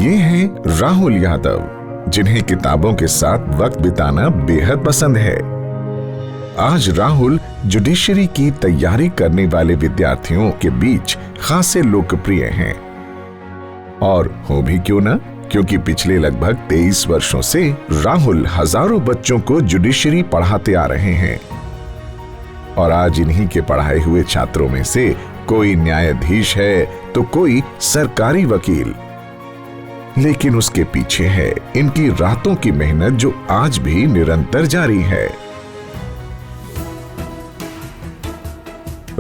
ये हैं राहुल यादव, जिन्हें किताबों के साथ वक्त बिताना बेहद पसंद है। आज राहुल जुडिशरी की तैयारी करने वाले विद्यार्थियों के बीच खासे लोकप्रिय हैं। और हो भी क्यों ना, क्योंकि पिछले लगभग 23 वर्षों से राहुल हजारों बच्चों को जुडिशरी पढ़ाते आ रहे हैं। और आज इन्हीं के पढ़ाए हुए छात्रों में से कोई न्यायाधीश है तो कोई सरकारी वकील, लेकिन उसके पीछे है इनकी रातों की मेहनत जो आज भी निरंतर जारी है।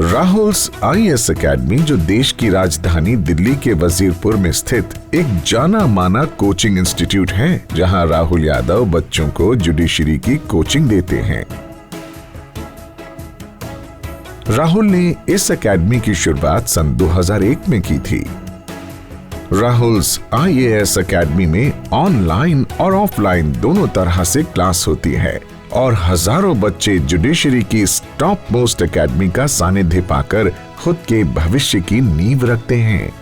राहुल्स आईएएस एकेडमी, जो देश की राजधानी दिल्ली के वजीरपुर में स्थित एक जाना माना कोचिंग इंस्टीट्यूट है, जहां राहुल यादव बच्चों को जुडिशरी की कोचिंग देते हैं। राहुल ने इस एकेडमी की शुरुआत सन 2001 में की थी। राहुल्स आईएएस एकेडमी में ऑनलाइन और ऑफलाइन दोनों तरह से क्लास होती है और हजारों बच्चे जुडिशरी की इस टॉप मोस्ट एकेडमी का सानिध्य पाकर खुद के भविष्य की नींव रखते हैं।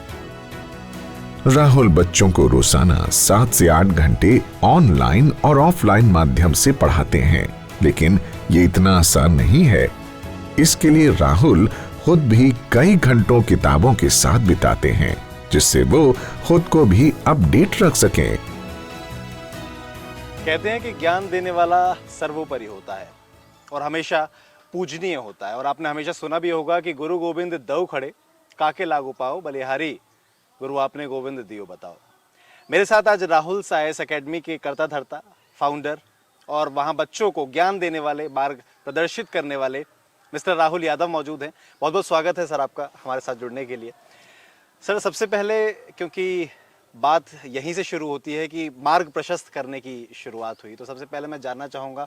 राहुल बच्चों को रोजाना 7 से 8 घंटे ऑनलाइन और ऑफलाइन माध्यम से पढ़ाते हैं, लेकिन ये इतना आसान नहीं है। इसके लिए राहुल खुद भी कई घंटों किताबों के साथ बिताते हैं, जिससे वो खुद को भी अपडेट रख सकें। कहते हैं कि ज्ञान देने वाला सर्वोपरि होता है और हमेशा पूजनीय होता है। और आपने हमेशा सुना भी होगा कि गुरु गोविंद दऊ खड़े, काके लागू पाओ, बलिहारी गुरु आपने गोविंद दियो बताओ। मेरे साथ आज राहुल आईएएस एकेडमी के कर्ता धर्ता, फाउंडर और वहाँ बच्चों को ज्ञान देने वाले, मार्ग प्रदर्शित करने वाले मिस्टर राहुल यादव मौजूद हैं। बहुत बहुत स्वागत है सर आपका हमारे साथ जुड़ने के लिए। सर, सबसे पहले, क्योंकि बात यहीं से शुरू होती है कि मार्ग प्रशस्त करने की शुरुआत हुई, तो सबसे पहले मैं जानना चाहूँगा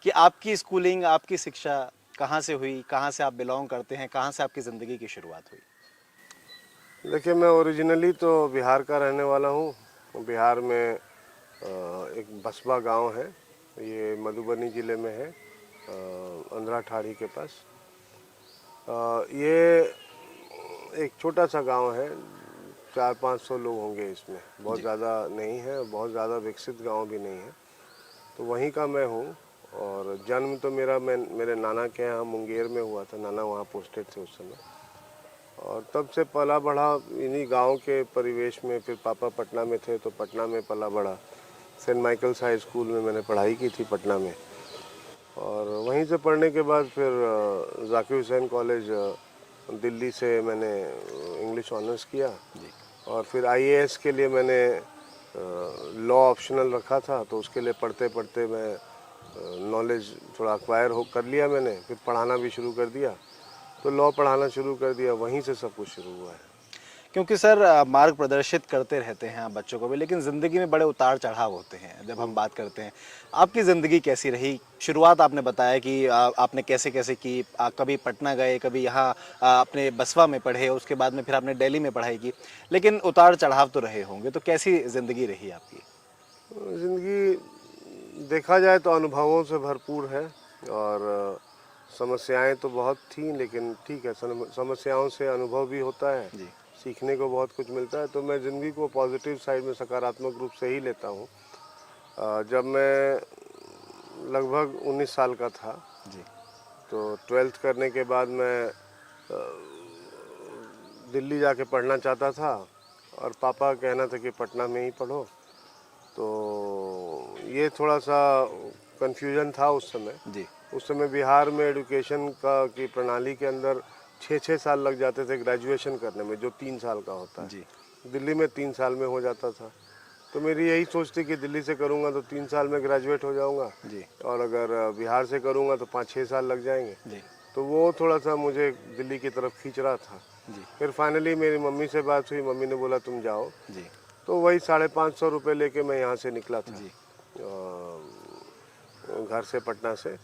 कि आपकी स्कूलिंग, आपकी शिक्षा कहाँ से हुई, कहाँ से आप बिलोंग करते हैं, कहाँ से आपकी ज़िंदगी की शुरुआत हुई? देखिए, मैं ओरिजिनली तो बिहार का रहने वाला हूँ। बिहार में एक बसबा गांव है, ये मधुबनी ज़िले में है, अंधरा ठाड़ी के पास। ये एक छोटा सा गांव है, 400-500 लोग होंगे इसमें, बहुत ज़्यादा नहीं है, बहुत ज़्यादा विकसित गांव भी नहीं है। तो वहीं का मैं हूँ। और जन्म तो मेरे नाना के यहाँ मुंगेर में हुआ था। नाना वहाँ पोस्टेड थे उस समय, और तब से पला बढ़ा इन्हीं गांव के परिवेश में। फिर पापा पटना में थे तो पटना में पला बढ़ा। सेंट माइकल्स हाई स्कूल में मैंने पढ़ाई की थी पटना में, और वहीं से पढ़ने के बाद फिर जाकिर हुसैन कॉलेज दिल्ली से मैंने इंग्लिश ऑनर्स किया। और फिर आईएएस के लिए मैंने लॉ ऑप्शनल रखा था, तो उसके लिए पढ़ते पढ़ते मैं नॉलेज थोड़ा अक्वायर कर लिया मैंने। फिर पढ़ाना भी शुरू कर दिया, तो लॉ पढ़ाना शुरू कर दिया। वहीं से सब कुछ शुरू हुआ है। क्योंकि सर, मार्ग प्रदर्शित करते रहते हैं आप बच्चों को भी, लेकिन ज़िंदगी में बड़े उतार चढ़ाव होते हैं जब हम बात करते हैं। आपकी ज़िंदगी कैसी रही? शुरुआत आपने बताया कि आपने कैसे कैसे की, कभी पटना गए, कभी यहाँ अपने बसवा में पढ़े, उसके बाद में फिर आपने दिल्ली में पढ़ाई की, लेकिन उतार चढ़ाव तो रहे होंगे। तो कैसी ज़िंदगी रही आपकी? ज़िंदगी देखा जाए तो अनुभवों से भरपूर है, और समस्याएं तो बहुत थी, लेकिन ठीक है, समस्याओं से अनुभव भी होता है जी। सीखने को बहुत कुछ मिलता है। तो मैं ज़िंदगी को पॉजिटिव साइड में, सकारात्मक रूप से ही लेता हूँ। जब मैं लगभग 19 साल का था जी। तो 12th करने के बाद मैं दिल्ली जाके पढ़ना चाहता था, और पापा कहना था कि पटना में ही पढ़ो। तो ये थोड़ा सा कन्फ्यूजन था उस समय। जी। उस समय बिहार में एजुकेशन की प्रणाली के अंदर 6-6 साल लग जाते थे ग्रेजुएशन करने में, जो 3 साल का होता है। जी। दिल्ली में 3 साल में हो जाता था। तो मेरी यही सोच थी कि दिल्ली से करूँगा तो 3 साल में ग्रेजुएट हो जाऊँगा, जी। और अगर बिहार से करूँगा तो 5-6 साल लग जाएंगे। जी। तो वो थोड़ा सा मुझे दिल्ली की तरफ खींच रहा था। जी। फिर फाइनली मेरी मम्मी से बात हुई, मम्मी ने बोला तुम जाओ। जी। तो वही 550 रुपये लेके मैं यहाँ से निकला था, जी। घर से, पटना से।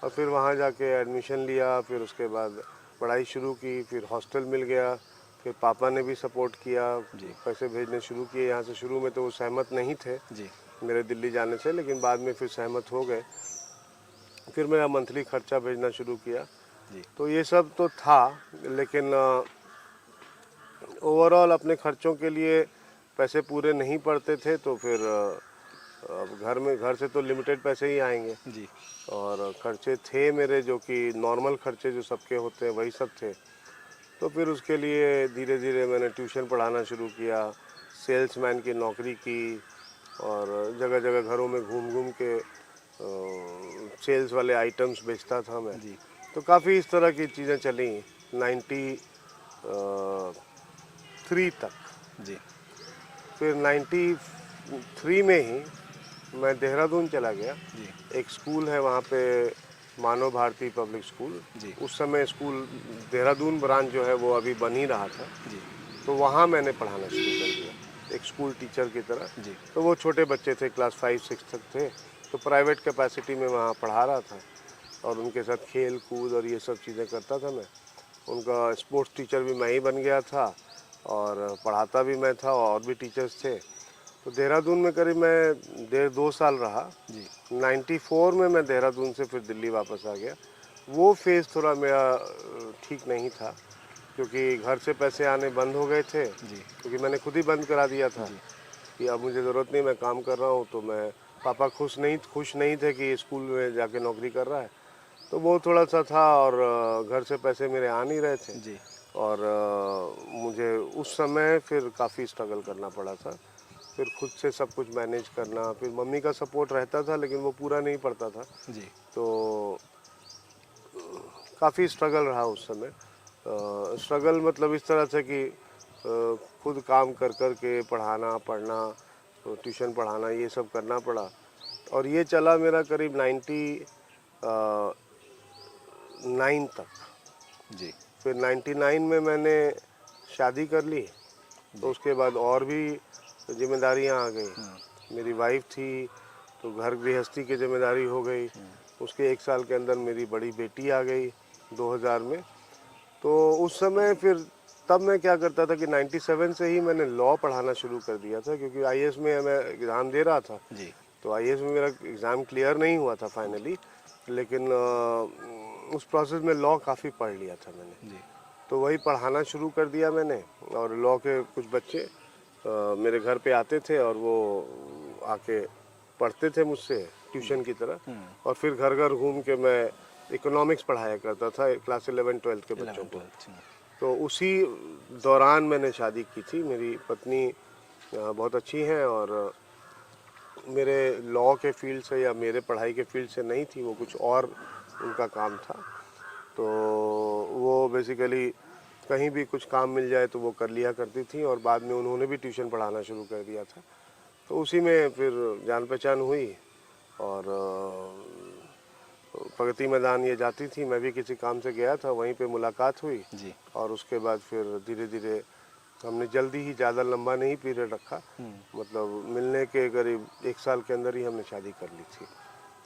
और फिर वहाँ जाके एडमिशन लिया, फिर उसके बाद पढ़ाई शुरू की। फिर हॉस्टल मिल गया, फिर पापा ने भी सपोर्ट किया, पैसे भेजने शुरू किए यहाँ से। शुरू में तो वो सहमत नहीं थे जी। मेरे दिल्ली जाने से, लेकिन बाद में फिर सहमत हो गए। फिर मेरा मंथली खर्चा भेजना शुरू किया। जी। तो ये सब तो था, लेकिन ओवरऑल अपने खर्चों के लिए पैसे पूरे नहीं पड़ते थे तो फिर अब घर से तो लिमिटेड पैसे ही आएंगे जी और खर्चे थे मेरे जो कि नॉर्मल खर्चे जो सबके होते हैं वही सब थे। तो फिर उसके लिए धीरे धीरे मैंने ट्यूशन पढ़ाना शुरू किया, सेल्समैन की नौकरी की और जगह जगह घरों में घूम घूम के सेल्स वाले आइटम्स बेचता था मैं। जी तो काफ़ी इस तरह की चीज़ें चली 93 तक। जी फिर 93 में ही मैं देहरादून चला गया। जी एक स्कूल है वहाँ पे, मानव भारती पब्लिक स्कूल। जी उस समय स्कूल देहरादून ब्रांच जो है वो अभी बन ही रहा था, जी तो वहाँ मैंने पढ़ाना शुरू कर दिया एक स्कूल टीचर की तरह। जी तो वो छोटे बच्चे थे, क्लास 5-6 तक थे, तो प्राइवेट कैपेसिटी में वहाँ पढ़ा रहा था और उनके साथ खेल कूद और ये सब चीज़ें करता था मैं। उनका स्पोर्ट्स टीचर भी मैं ही बन गया था और पढ़ाता भी मैं था और भी टीचर्स थे। तो देहरादून में करीब मैं 1.5-2 साल रहा। जी 94 में मैं देहरादून से फिर दिल्ली वापस आ गया। वो फेज़ थोड़ा मेरा ठीक नहीं था क्योंकि घर से पैसे आने बंद हो गए थे, जी क्योंकि मैंने खुद ही बंद करा दिया था कि अब मुझे ज़रूरत नहीं, मैं काम कर रहा हूँ। तो मैं पापा खुश नहीं थे कि स्कूल में जाके नौकरी कर रहा है, तो वो थोड़ा सा था और घर से पैसे मेरे आ नहीं रहे थे जी और मुझे उस समय फिर काफ़ी स्ट्रगल करना पड़ा था। फिर खुद से सब कुछ मैनेज करना, फिर मम्मी का सपोर्ट रहता था लेकिन वो पूरा नहीं पड़ता था, जी तो काफ़ी स्ट्रगल रहा उस समय। स्ट्रगल मतलब इस तरह से कि खुद काम कर कर के पढ़ाना पढ़ना, तो ट्यूशन पढ़ाना ये सब करना पड़ा और ये चला मेरा करीब 99 तक। जी फिर 99 में मैंने शादी कर ली, तो उसके बाद और भी जिम्मेदारियां आ गई। मेरी वाइफ थी तो घर गृहस्थी की जिम्मेदारी हो गई। उसके 1 साल के अंदर मेरी बड़ी बेटी आ गई 2000 में। तो उस समय फिर तब मैं क्या करता था कि 97 से ही मैंने लॉ पढ़ाना शुरू कर दिया था, क्योंकि आईएएस में मैं एग्ज़ाम दे रहा था। जी तो आईएएस में मेरा एग्ज़ाम क्लियर नहीं हुआ था फाइनली, लेकिन उस प्रोसेस में लॉ काफ़ी पढ़ लिया था मैंने। जी तो वही पढ़ाना शुरू कर दिया मैंने और लॉ के कुछ बच्चे मेरे घर पे आते थे और वो आके पढ़ते थे मुझसे ट्यूशन की तरह। और फिर घर घर घूम के मैं इकोनॉमिक्स पढ़ाया करता था क्लास 11-12 के बच्चों को। तो उसी दौरान मैंने शादी की थी। मेरी पत्नी बहुत अच्छी हैं और मेरे लॉ के फील्ड से या मेरे पढ़ाई के फील्ड से नहीं थी, वो कुछ और उनका काम था। तो वो बेसिकली कहीं भी कुछ काम मिल जाए तो वो कर लिया करती थी और बाद में उन्होंने भी ट्यूशन पढ़ाना शुरू कर दिया था। तो उसी में फिर जान पहचान हुई और प्रगति मैदान ये जाती थी, मैं भी किसी काम से गया था, वहीं पे मुलाकात हुई जी और उसके बाद फिर धीरे धीरे हमने जल्दी ही, ज़्यादा लंबा नहीं पीरियड रखा, मतलब मिलने के करीब 1 साल के अंदर ही हमने शादी कर ली थी।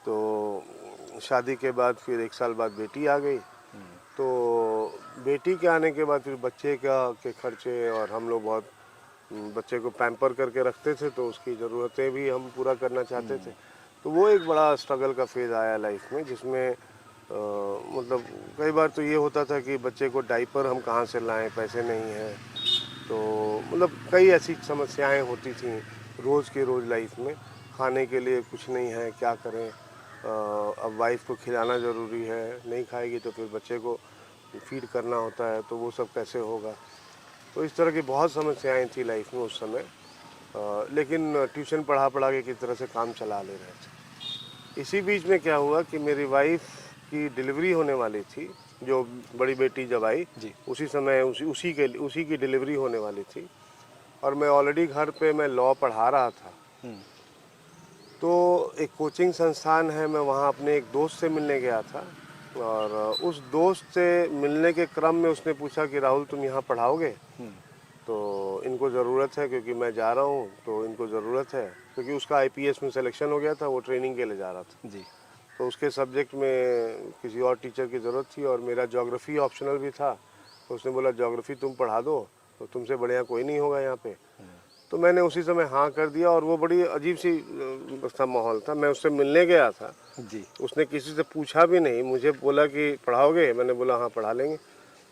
तो शादी के बाद फिर 1 साल बाद बेटी आ गई। तो बेटी के आने के बाद फिर बच्चे के खर्चे, और हम लोग बहुत बच्चे को पैम्पर करके रखते थे तो उसकी ज़रूरतें भी हम पूरा करना चाहते थे। तो वो एक बड़ा स्ट्रगल का फेज़ आया लाइफ में, जिसमें मतलब कई बार तो ये होता था कि बच्चे को डाइपर हम कहाँ से लाएं, पैसे नहीं हैं। तो मतलब कई ऐसी समस्याएं होती थी रोज़ के रोज़ लाइफ में। खाने के लिए कुछ नहीं है, क्या करें, अब वाइफ को खिलाना ज़रूरी है, नहीं खाएगी तो फिर बच्चे को फीड करना होता है, तो वो सब कैसे होगा। तो इस तरह की बहुत समस्याएं थी लाइफ में उस समय, लेकिन ट्यूशन पढ़ा के किस तरह से काम चला ले रहे थे। इसी बीच में क्या हुआ कि मेरी वाइफ की डिलीवरी होने वाली थी, जो बड़ी बेटी जब आई उसी समय उसी की डिलीवरी होने वाली थी और मैं ऑलरेडी घर पे मैं लॉ पढ़ा रहा था। तो एक कोचिंग संस्थान है, मैं वहाँ अपने एक दोस्त से मिलने गया था और उस दोस्त से मिलने के क्रम में उसने पूछा कि राहुल तुम यहाँ पढ़ाओगे? तो इनको ज़रूरत है, क्योंकि मैं जा रहा हूँ तो इनको ज़रूरत है, क्योंकि उसका आईपीएस में सिलेक्शन हो गया था, वो ट्रेनिंग के लिए जा रहा था जी। तो उसके सब्जेक्ट में किसी और टीचर की ज़रूरत थी और मेरा ज्योग्राफी ऑप्शनल भी था। तो उसने बोला ज्योग्राफी तुम पढ़ा दो तो तुमसे बढ़िया कोई नहीं होगा यहाँ पे। तो मैंने उसी समय हाँ कर दिया और वो बड़ी अजीब सी सा माहौल था। मैं उससे मिलने गया था जी। उसने किसी से पूछा भी नहीं, मुझे बोला कि पढ़ाओगे? मैंने बोला हाँ पढ़ा लेंगे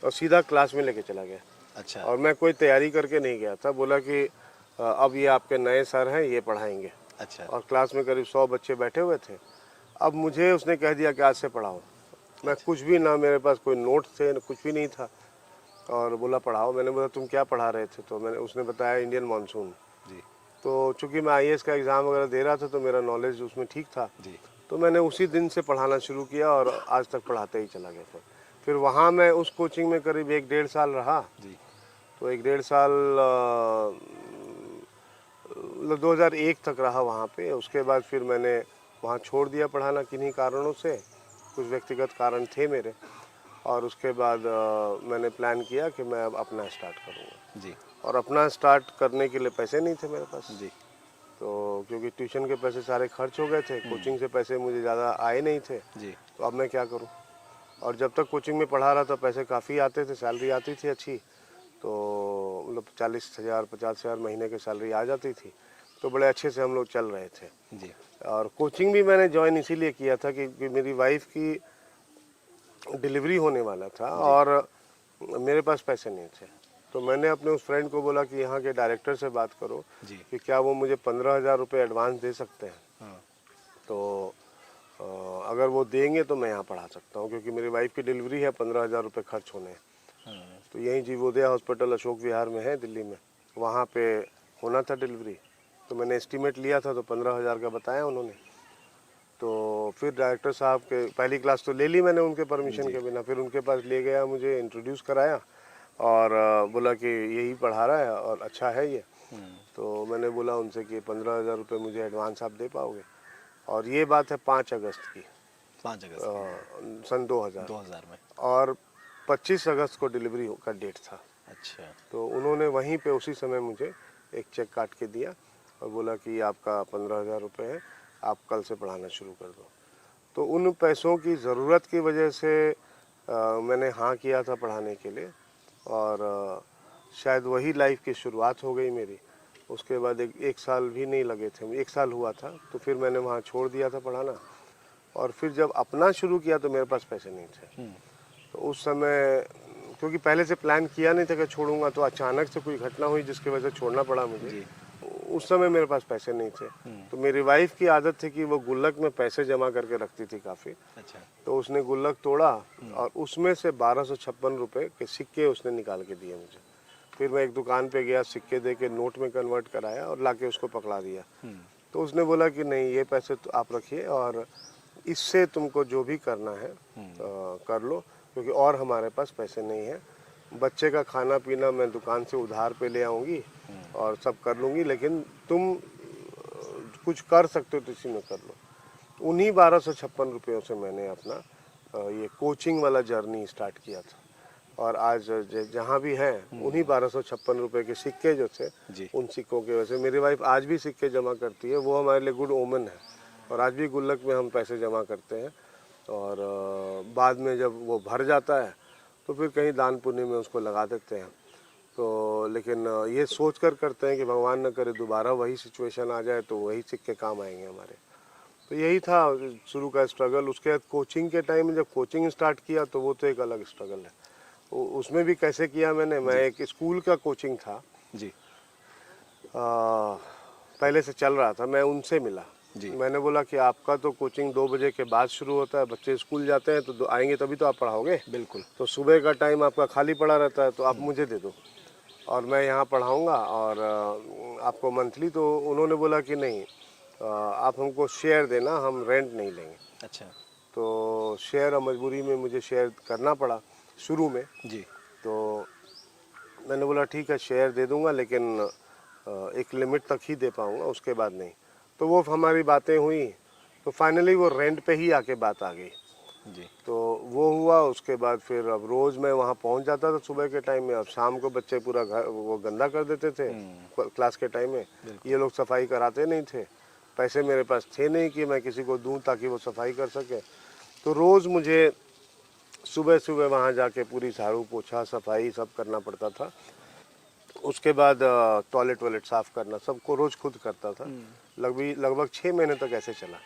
और सीधा क्लास में लेके चला गया। अच्छा। और मैं कोई तैयारी करके नहीं गया था। बोला कि अब ये आपके नए सर हैं, ये पढ़ाएंगे। अच्छा। और क्लास में करीब 100 बच्चे बैठे हुए थे। अब मुझे उसने कह दिया कि आज से पढ़ाओ। मैं कुछ भी ना, मेरे पास कोई नोट थे, कुछ भी नहीं था, और बोला पढ़ाओ। मैंने बोला तुम क्या पढ़ा रहे थे? तो उसने बताया इंडियन मानसून। जी। तो चूंकि मैं आईएएस का एग्ज़ाम वगैरह दे रहा था तो मेरा नॉलेज उसमें ठीक था, जी। तो मैंने उसी दिन से पढ़ाना शुरू किया और आज तक पढ़ाते ही चला गया। फिर वहाँ मैं उस कोचिंग में करीब 1-1.5 साल रहा। जी। तो 1-1.5 साल 2001 तक रहा वहाँ पे। उसके बाद फिर मैंने वहाँ छोड़ दिया पढ़ाना किन्हीं कारणों से, कुछ व्यक्तिगत कारण थे मेरे। और उसके बाद मैंने प्लान किया कि मैं अब अपना स्टार्ट करूँगा। जी। और अपना स्टार्ट करने के लिए पैसे नहीं थे मेरे पास। जी। तो क्योंकि ट्यूशन के पैसे सारे खर्च हो गए थे, कोचिंग से पैसे मुझे ज़्यादा आए नहीं थे। जी। तो अब मैं क्या करूँ? और जब तक कोचिंग में पढ़ा रहा था पैसे काफ़ी आते थे, सैलरी आती थी अच्छी। तो मतलब 40,000 50,000 महीने की सैलरी आ जाती थी। तो बड़े अच्छे से हम लोग चल रहे थे। जी। और कोचिंग भी मैंने ज्वाइन इसीलिए किया था कि मेरी वाइफ की डिलीवरी होने वाला था और मेरे पास पैसे नहीं थे। तो मैंने अपने उस फ्रेंड को बोला कि यहाँ के डायरेक्टर से बात करो जी। कि क्या वो मुझे 15,000 रुपये एडवांस दे सकते हैं। हाँ। तो अगर वो देंगे तो मैं यहाँ पढ़ा सकता हूँ, क्योंकि मेरी वाइफ की डिलीवरी है, 15,000 रुपये खर्च होने हैं। हाँ। तो यहीं जीवोदय हॉस्पिटल अशोक विहार में है दिल्ली में, वहाँ पे होना था डिलीवरी। तो मैंने एस्टीमेट लिया था तो 15,000 का बताया उन्होंने। तो फिर डायरेक्टर साहब के पहली क्लास तो ले ली मैंने उनके परमिशन के बिना। फिर उनके पास ले गया, मुझे इंट्रोड्यूस कराया और बोला कि यही पढ़ा रहा है और अच्छा है ये। तो मैंने बोला उनसे कि 15,000 रुपये मुझे एडवांस आप दे पाओगे? और ये बात है 5 अगस्त की, 5 अगस्त सन 2000 में। और 25 अगस्त को डिलीवरी का डेट था। अच्छा। तो उन्होंने वहीं पे उसी समय मुझे एक चेक काट के दिया और बोला कि आपका 15,000 रुपये है, आप कल से पढ़ाना शुरू कर दो। तो उन पैसों की ज़रूरत की वजह से मैंने हाँ किया था पढ़ाने के लिए। और शायद वही लाइफ की शुरुआत हो गई मेरी। उसके बाद एक साल भी नहीं लगे थे, 1 साल हुआ था तो फिर मैंने वहाँ छोड़ दिया था पढ़ाना। और फिर जब अपना शुरू किया तो मेरे पास पैसे नहीं थे। तो उस समय क्योंकि पहले से प्लान किया नहीं था कि छोड़ूंगा, तो अचानक से कोई घटना हुई जिसकी वजह से छोड़ना पड़ा मुझे। जी। उस समय मेरे पास पैसे नहीं थे। तो मेरी वाइफ की आदत थी कि वो गुल्लक में पैसे जमा करके रखती थी काफ़ी। अच्छा। तो उसने गुल्लक तोड़ा और उसमें से 1256 रुपये के सिक्के उसने निकाल के दिए मुझे। फिर मैं एक दुकान पे गया, सिक्के दे के नोट में कन्वर्ट कराया और लाके उसको पकड़ा दिया। तो उसने बोला कि नहीं, ये पैसे तो आप रखिए और इससे तुमको जो भी करना है कर लो, क्योंकि और हमारे पास पैसे नहीं है। बच्चे का खाना पीना मैं दुकान से उधार पे ले आऊँगी और सब कर लूँगी, लेकिन तुम कुछ कर सकते हो तो इसी में कर लो। उन्हीं 1256 रुपयों से मैंने अपना ये कोचिंग वाला जर्नी स्टार्ट किया था। और आज जहाँ भी हैं उन्हीं 1256 रुपये के सिक्के जो थे, उन सिक्कों की वजह से मेरी वाइफ आज भी सिक्के जमा करती है। वो हमारे लिए गुड ओमन है और आज भी गुल्लक में हम पैसे जमा करते हैं। और बाद में जब वो भर जाता है तो फिर कहीं दान पुण्य में उसको लगा देते हैं। तो लेकिन ये सोच कर करते हैं कि भगवान न करे दोबारा वही सिचुएशन आ जाए तो वही सिक्के काम आएंगे हमारे। तो यही था शुरू का स्ट्रगल। उसके बाद कोचिंग के टाइम में जब कोचिंग स्टार्ट किया तो वो तो एक अलग स्ट्रगल है। उसमें भी कैसे किया मैंने, मैं एक स्कूल का कोचिंग था जी। पहले से चल रहा था, मैं उनसे मिला जी। मैंने बोला कि आपका तो कोचिंग 2 बजे के बाद शुरू होता है, बच्चे स्कूल जाते हैं तो आएंगे तभी तो आप पढ़ाओगे। बिल्कुल। तो सुबह का टाइम आपका खाली पड़ा रहता है, तो आप मुझे दे दो और मैं यहाँ पढ़ाऊँगा और आपको मंथली। तो उन्होंने बोला कि नहीं, आप हमको शेयर देना, हम रेंट नहीं लेंगे। अच्छा। तो शेयर मजबूरी में मुझे शेयर करना पड़ा शुरू में जी। तो मैंने बोला ठीक है, शेयर दे दूंगा, लेकिन एक लिमिट तक ही दे पाऊंगा, उसके बाद नहीं। तो वो हमारी बातें हुई तो फाइनली वो रेंट पे ही आके बात आ गई जी। तो वो हुआ। उसके बाद फिर अब रोज़ मैं वहाँ पहुँच जाता था सुबह के टाइम में। अब शाम को बच्चे पूरा घर वो गंदा कर देते थे क्लास के टाइम में। ये लोग सफाई कराते नहीं थे, पैसे मेरे पास थे नहीं कि मैं किसी को दूं ताकि वो सफाई कर सके। तो रोज़ मुझे सुबह सुबह वहाँ जाके पूरी झाड़ू पोछा सफाई सब करना पड़ता था। उसके बाद टॉयलेट वॉयलेट साफ़ करना सबको रोज़ खुद करता था। लगभग 6 महीने तक ऐसे चला।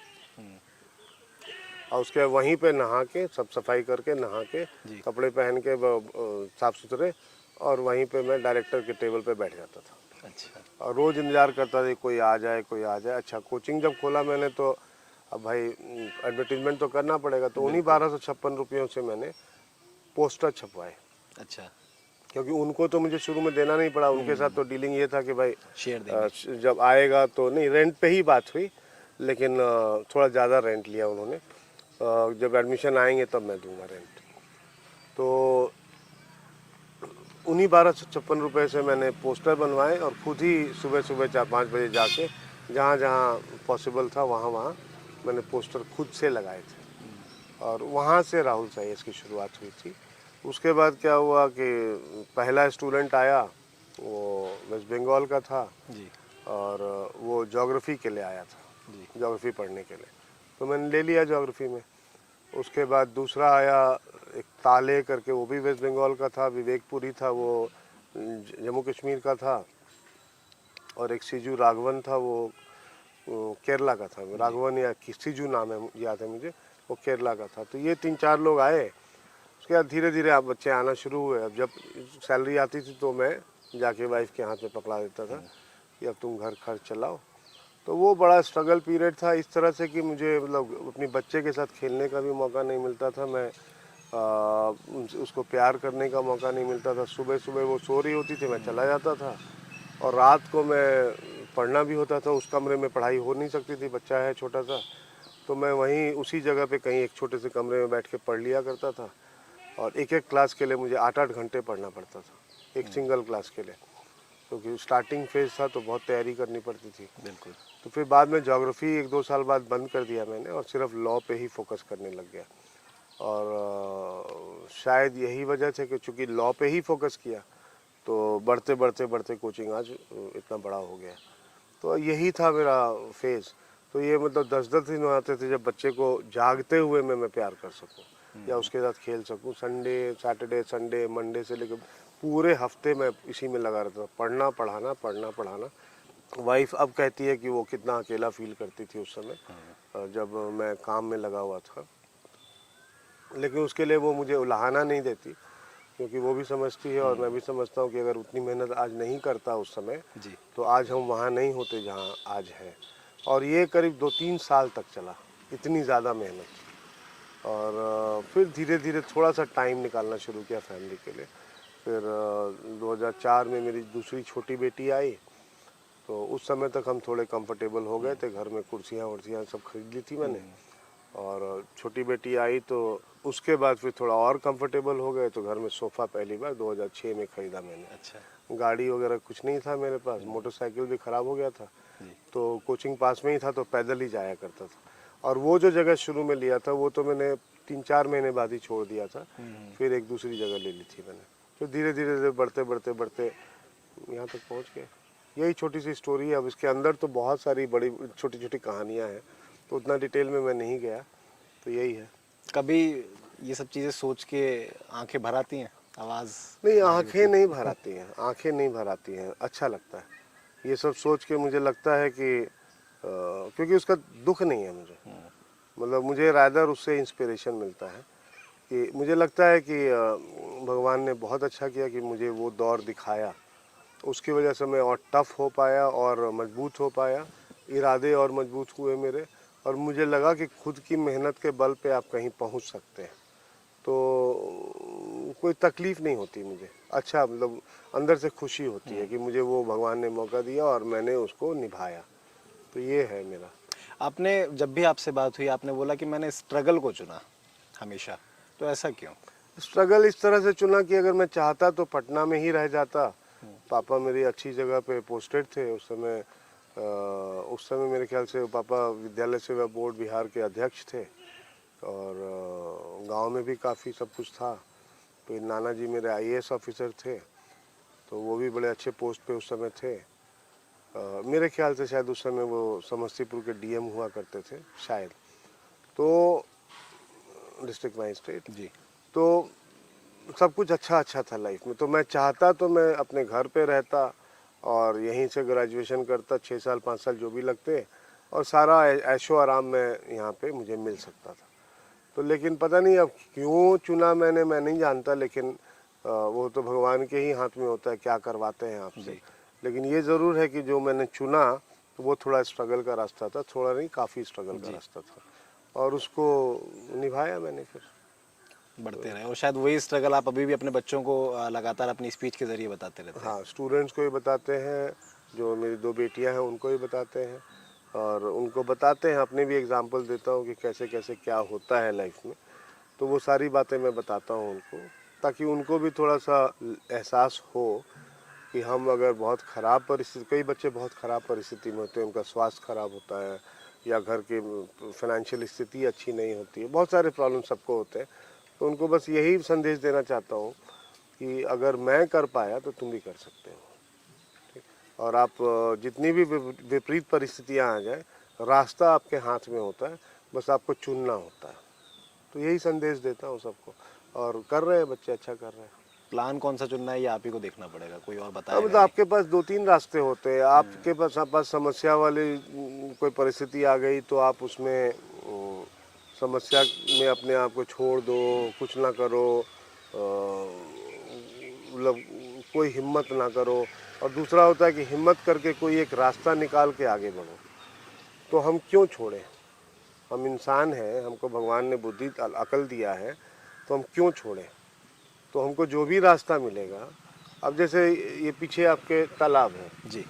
और उसके वहीं पे नहा के सब सफाई करके नहा के कपड़े पहन के साफ़ सुथरे, और वहीं पे मैं डायरेक्टर के टेबल पे बैठ जाता था। अच्छा। और रोज़ इंतज़ार करता था कि कोई आ जाए कोई आ जाए। अच्छा, कोचिंग जब खोला मैंने तो अब भाई एडवर्टीजमेंट तो करना पड़ेगा, तो उन्हीं 1256 रुपयों से मैंने पोस्टर छपवाए। अच्छा। क्योंकि उनको तो मुझे शुरू में देना नहीं पड़ा, उनके साथ तो डीलिंग ये था कि भाई शेयर देंगे। जब आएगा तो नहीं, रेंट पे ही बात हुई, लेकिन थोड़ा ज़्यादा रेंट लिया उन्होंने। जब एडमिशन आएंगे तब मैं दूंगा रेंट। तो उन्हीं 1256 से मैंने पोस्टर बनवाए और खुद ही सुबह सुबह 4-5 बजे जाके जहाँ जहाँ पॉसिबल था वहाँ वहाँ मैंने पोस्टर खुद से लगाए थे। और वहाँ से राहुल साईएएस की शुरुआत हुई थी। उसके बाद क्या हुआ कि पहला स्टूडेंट आया, वो वेस्ट बंगाल का था जी। और वो ज्योग्राफी के लिए आया था, जी। ज्योग्राफी पढ़ने के लिए, तो मैंने ले लिया ज्योग्राफी में। उसके बाद दूसरा आया एक ताले करके, वो भी वेस्ट बंगाल का था, विवेकपुरी था, वो जम्मू कश्मीर का था। और एक सीजू राघवन था, वो केरला का था, राघवन या सीजू नाम है याद है मुझे, वो केरला का था। तो ये 3-4 लोग आए। उसके बाद धीरे धीरे अब बच्चे आना शुरू हुए। अब जब सैलरी आती थी तो मैं जाके वाइफ के हाथ में पकड़ा देता था कि अब तुम घर खर्च चलाओ। तो वो बड़ा स्ट्रगल पीरियड था इस तरह से कि मुझे मतलब अपने बच्चे के साथ खेलने का भी मौका नहीं मिलता था, मैं उसको प्यार करने का मौका नहीं मिलता था। सुबह सुबह वो सो रही होती थी, मैं चला जाता था, और रात को मैं पढ़ना भी होता था। उस कमरे में पढ़ाई हो नहीं सकती थी, बच्चा है छोटा सा, तो मैं वहीं उसी जगह पे कहीं एक छोटे से कमरे में बैठ के पढ़ लिया करता था। और एक एक क्लास के लिए मुझे 8-8 घंटे पढ़ना पड़ता था, एक सिंगल क्लास के लिए, क्योंकि स्टार्टिंग फेज था तो बहुत तैयारी करनी पड़ती थी। बिल्कुल। तो फिर बाद में ज्योग्राफी 1-2 साल बाद बंद कर दिया मैंने और सिर्फ लॉ पे ही फोकस करने लग गया। और शायद यही वजह थी कि चूँकि लॉ पे ही फोकस किया तो बढ़ते बढ़ते बढ़ते कोचिंग आज इतना बड़ा हो गया। तो यही था मेरा फेज़। तो ये मतलब 10-10 दिन आते थे जब बच्चे को जागते हुए मैं प्यार कर सकूं या उसके साथ खेल सकूं। संडे, सैटरडे, संडे, मंडे से लेकर पूरे हफ्ते मैं इसी में लगा रहता था, पढ़ना पढ़ाना पढ़ना पढ़ाना। वाइफ अब कहती है कि वो कितना अकेला फील करती थी उस समय जब मैं काम में लगा हुआ था, लेकिन उसके लिए वो मुझे उलाहना नहीं देती, क्योंकि वो भी समझती है और मैं भी समझता हूँ कि अगर उतनी मेहनत आज नहीं करता उस समय जी। तो आज हम वहाँ नहीं होते जहाँ आज हैं। और ये करीब 2-3 साल तक चला, इतनी ज़्यादा मेहनत। और फिर धीरे धीरे थोड़ा सा टाइम निकालना शुरू किया फैमिली के लिए। फिर 2004 में मेरी दूसरी छोटी बेटी आई, तो उस समय तक हम थोड़े कंफर्टेबल हो गए थे, घर में कुर्सियाँ वर्सियाँ सब खरीद ली थी मैंने। और छोटी बेटी आई तो उसके बाद फिर थोड़ा और कंफर्टेबल हो गए, तो घर में सोफ़ा पहली बार 2006 में ख़रीदा मैंने। अच्छा। गाड़ी वगैरह कुछ नहीं था मेरे पास, मोटरसाइकिल भी ख़राब हो गया था, जी। तो कोचिंग पास में ही था तो पैदल ही जाया करता था। और वो जो जगह शुरू में लिया था वो तो मैंने 3-4 महीने बाद ही छोड़ दिया था, फिर एक दूसरी जगह ले ली थी मैंने। तो धीरे धीरे बढ़ते बढ़ते बढ़ते यहाँ तक पहुँच गए। यही छोटी सी स्टोरी है। अब इसके अंदर तो बहुत सारी बड़ी छोटी छोटी कहानियाँ हैं, तो उतना डिटेल में मैं नहीं गया। तो यही है। कभी ये सब चीज़ें सोच के आंखें भर आती हैं, आवाज़? नहीं, आंखें नहीं भर आती हैं, आंखें नहीं भर आती हैं, अच्छा लगता है ये सब सोच के। मुझे लगता है कि क्योंकि उसका दुख नहीं है मुझे, मतलब मुझे रादर उससे इंस्पिरेशन मिलता है कि मुझे लगता है कि भगवान ने बहुत अच्छा किया कि मुझे वो दौर दिखाया, उसकी वजह से मैं और टफ हो पाया और मजबूत हो पाया, इरादे और मजबूत हुए मेरे। और मुझे लगा कि खुद की मेहनत के बल पे आप कहीं पहुंच सकते हैं, तो कोई तकलीफ़ नहीं होती मुझे। अच्छा, मतलब अंदर से खुशी होती है कि मुझे वो भगवान ने मौका दिया और मैंने उसको निभाया। तो ये है मेरा। आपने जब भी आपसे बात हुई आपने बोला कि मैंने स्ट्रगल को चुना हमेशा, तो ऐसा क्यों? स्ट्रगल इस तरह से चुना कि अगर मैं चाहता तो पटना में ही रह जाता। पापा मेरी अच्छी जगह पे पोस्टेड थे उस समय। उस समय मेरे ख्याल से पापा विद्यालय सेवा बोर्ड बिहार के अध्यक्ष थे और गांव में भी काफ़ी सब कुछ था। फिर नाना जी मेरे आईएएस ऑफिसर थे, तो वो भी बड़े अच्छे पोस्ट पे उस समय थे। मेरे ख्याल से शायद उस समय वो समस्तीपुर के डीएम हुआ करते थे शायद, तो डिस्ट्रिक्ट मजिस्ट्रेट। जी। तो सब कुछ अच्छा अच्छा था लाइफ में। तो मैं चाहता तो मैं अपने घर पे रहता और यहीं से ग्रेजुएशन करता, 6 साल 5 साल जो भी लगते, और सारा ऐशो आराम में यहाँ पे मुझे मिल सकता था। तो लेकिन पता नहीं अब क्यों चुना मैंने, मैं नहीं जानता, लेकिन वो तो भगवान के ही हाथ में होता है क्या करवाते हैं आपसे। लेकिन ये ज़रूर है कि जो मैंने चुना तो वो थोड़ा स्ट्रगल का रास्ता था, थोड़ा नहीं काफ़ी स्ट्रगल का रास्ता था, और उसको निभाया मैंने फिर। बढ़ते रहे, और शायद वही स्ट्रगल आप अभी भी अपने बच्चों को लगातार अपनी स्पीच के जरिए बताते रहते हैं। हाँ, स्टूडेंट्स को भी बताते हैं, जो मेरी 2 बेटियां हैं उनको भी बताते हैं, और उनको बताते हैं, अपने भी एग्जांपल देता हूँ कि कैसे कैसे क्या होता है लाइफ में। तो वो सारी बातें मैं बताता हूँ उनको, ताकि उनको भी थोड़ा सा एहसास हो कि हम अगर बहुत ख़राब परिस्थिति, कई बच्चे बहुत ख़राब परिस्थिति में होते हैं, उनका स्वास्थ्य ख़राब होता है या घर की फाइनेंशियल स्थिति अच्छी नहीं होती है, बहुत सारे प्रॉब्लम सबको होते हैं। तो उनको बस यही संदेश देना चाहता हूँ कि अगर मैं कर पाया तो तुम भी कर सकते हो। ठीक? और आप जितनी भी विपरीत परिस्थितियाँ आ जाए, रास्ता आपके हाथ में होता है, बस आपको चुनना होता है। तो यही संदेश देता हूँ सबको, और कर रहे हैं बच्चे, अच्छा कर रहे हैं। प्लान कौन सा चुनना है ये आप ही को देखना पड़ेगा, कोई और अब बताएगा तो आपके पास 2-3 रास्ते होते हैं। आपके पास समस्या वाली कोई परिस्थिति आ गई तो आप उसमें समस्या में अपने आप को छोड़ दो, कुछ ना करो, मतलब कोई हिम्मत ना करो। और दूसरा होता है कि हिम्मत करके कोई एक रास्ता निकाल के आगे बढ़ो। तो हम क्यों छोड़ें? हम इंसान हैं, हमको भगवान ने बुद्धि अकल दिया है, तो हम क्यों छोड़ें? तो हमको जो भी रास्ता मिलेगा, अब जैसे ये पीछे आपके तालाब है, जी।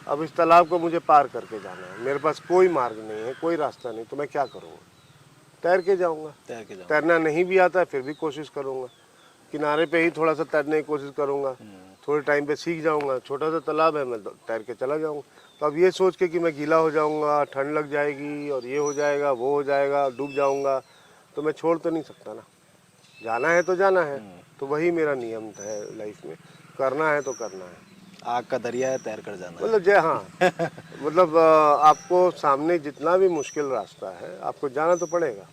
अब इस तालाब को मुझे पार करके जाना है, मेरे पास कोई मार्ग नहीं है, कोई रास्ता नहीं, तो मैं क्या करूँगा? तैर के जाऊँगा। तैर के जाओ। तैरना नहीं भी आता है फिर भी कोशिश करूँगा, किनारे पे ही थोड़ा सा तैरने की कोशिश करूँगा, थोड़े टाइम पे सीख जाऊँगा, छोटा सा तालाब है, मैं तैर के चला जाऊँगा। तो अब ये सोच के कि मैं गीला हो जाऊँगा, ठंड लग जाएगी और ये हो जाएगा, वो हो जाएगा, डूब जाऊँगा, तो मैं छोड़ तो नहीं सकता ना। जाना है तो जाना है। तो वही मेरा नियम है लाइफ में, करना है तो करना है। आग का दरिया है, तैर कर जाना है। मतलब जय हाँ, मतलब आपको सामने जितना भी मुश्किल रास्ता है, आपको जाना तो पड़ेगा।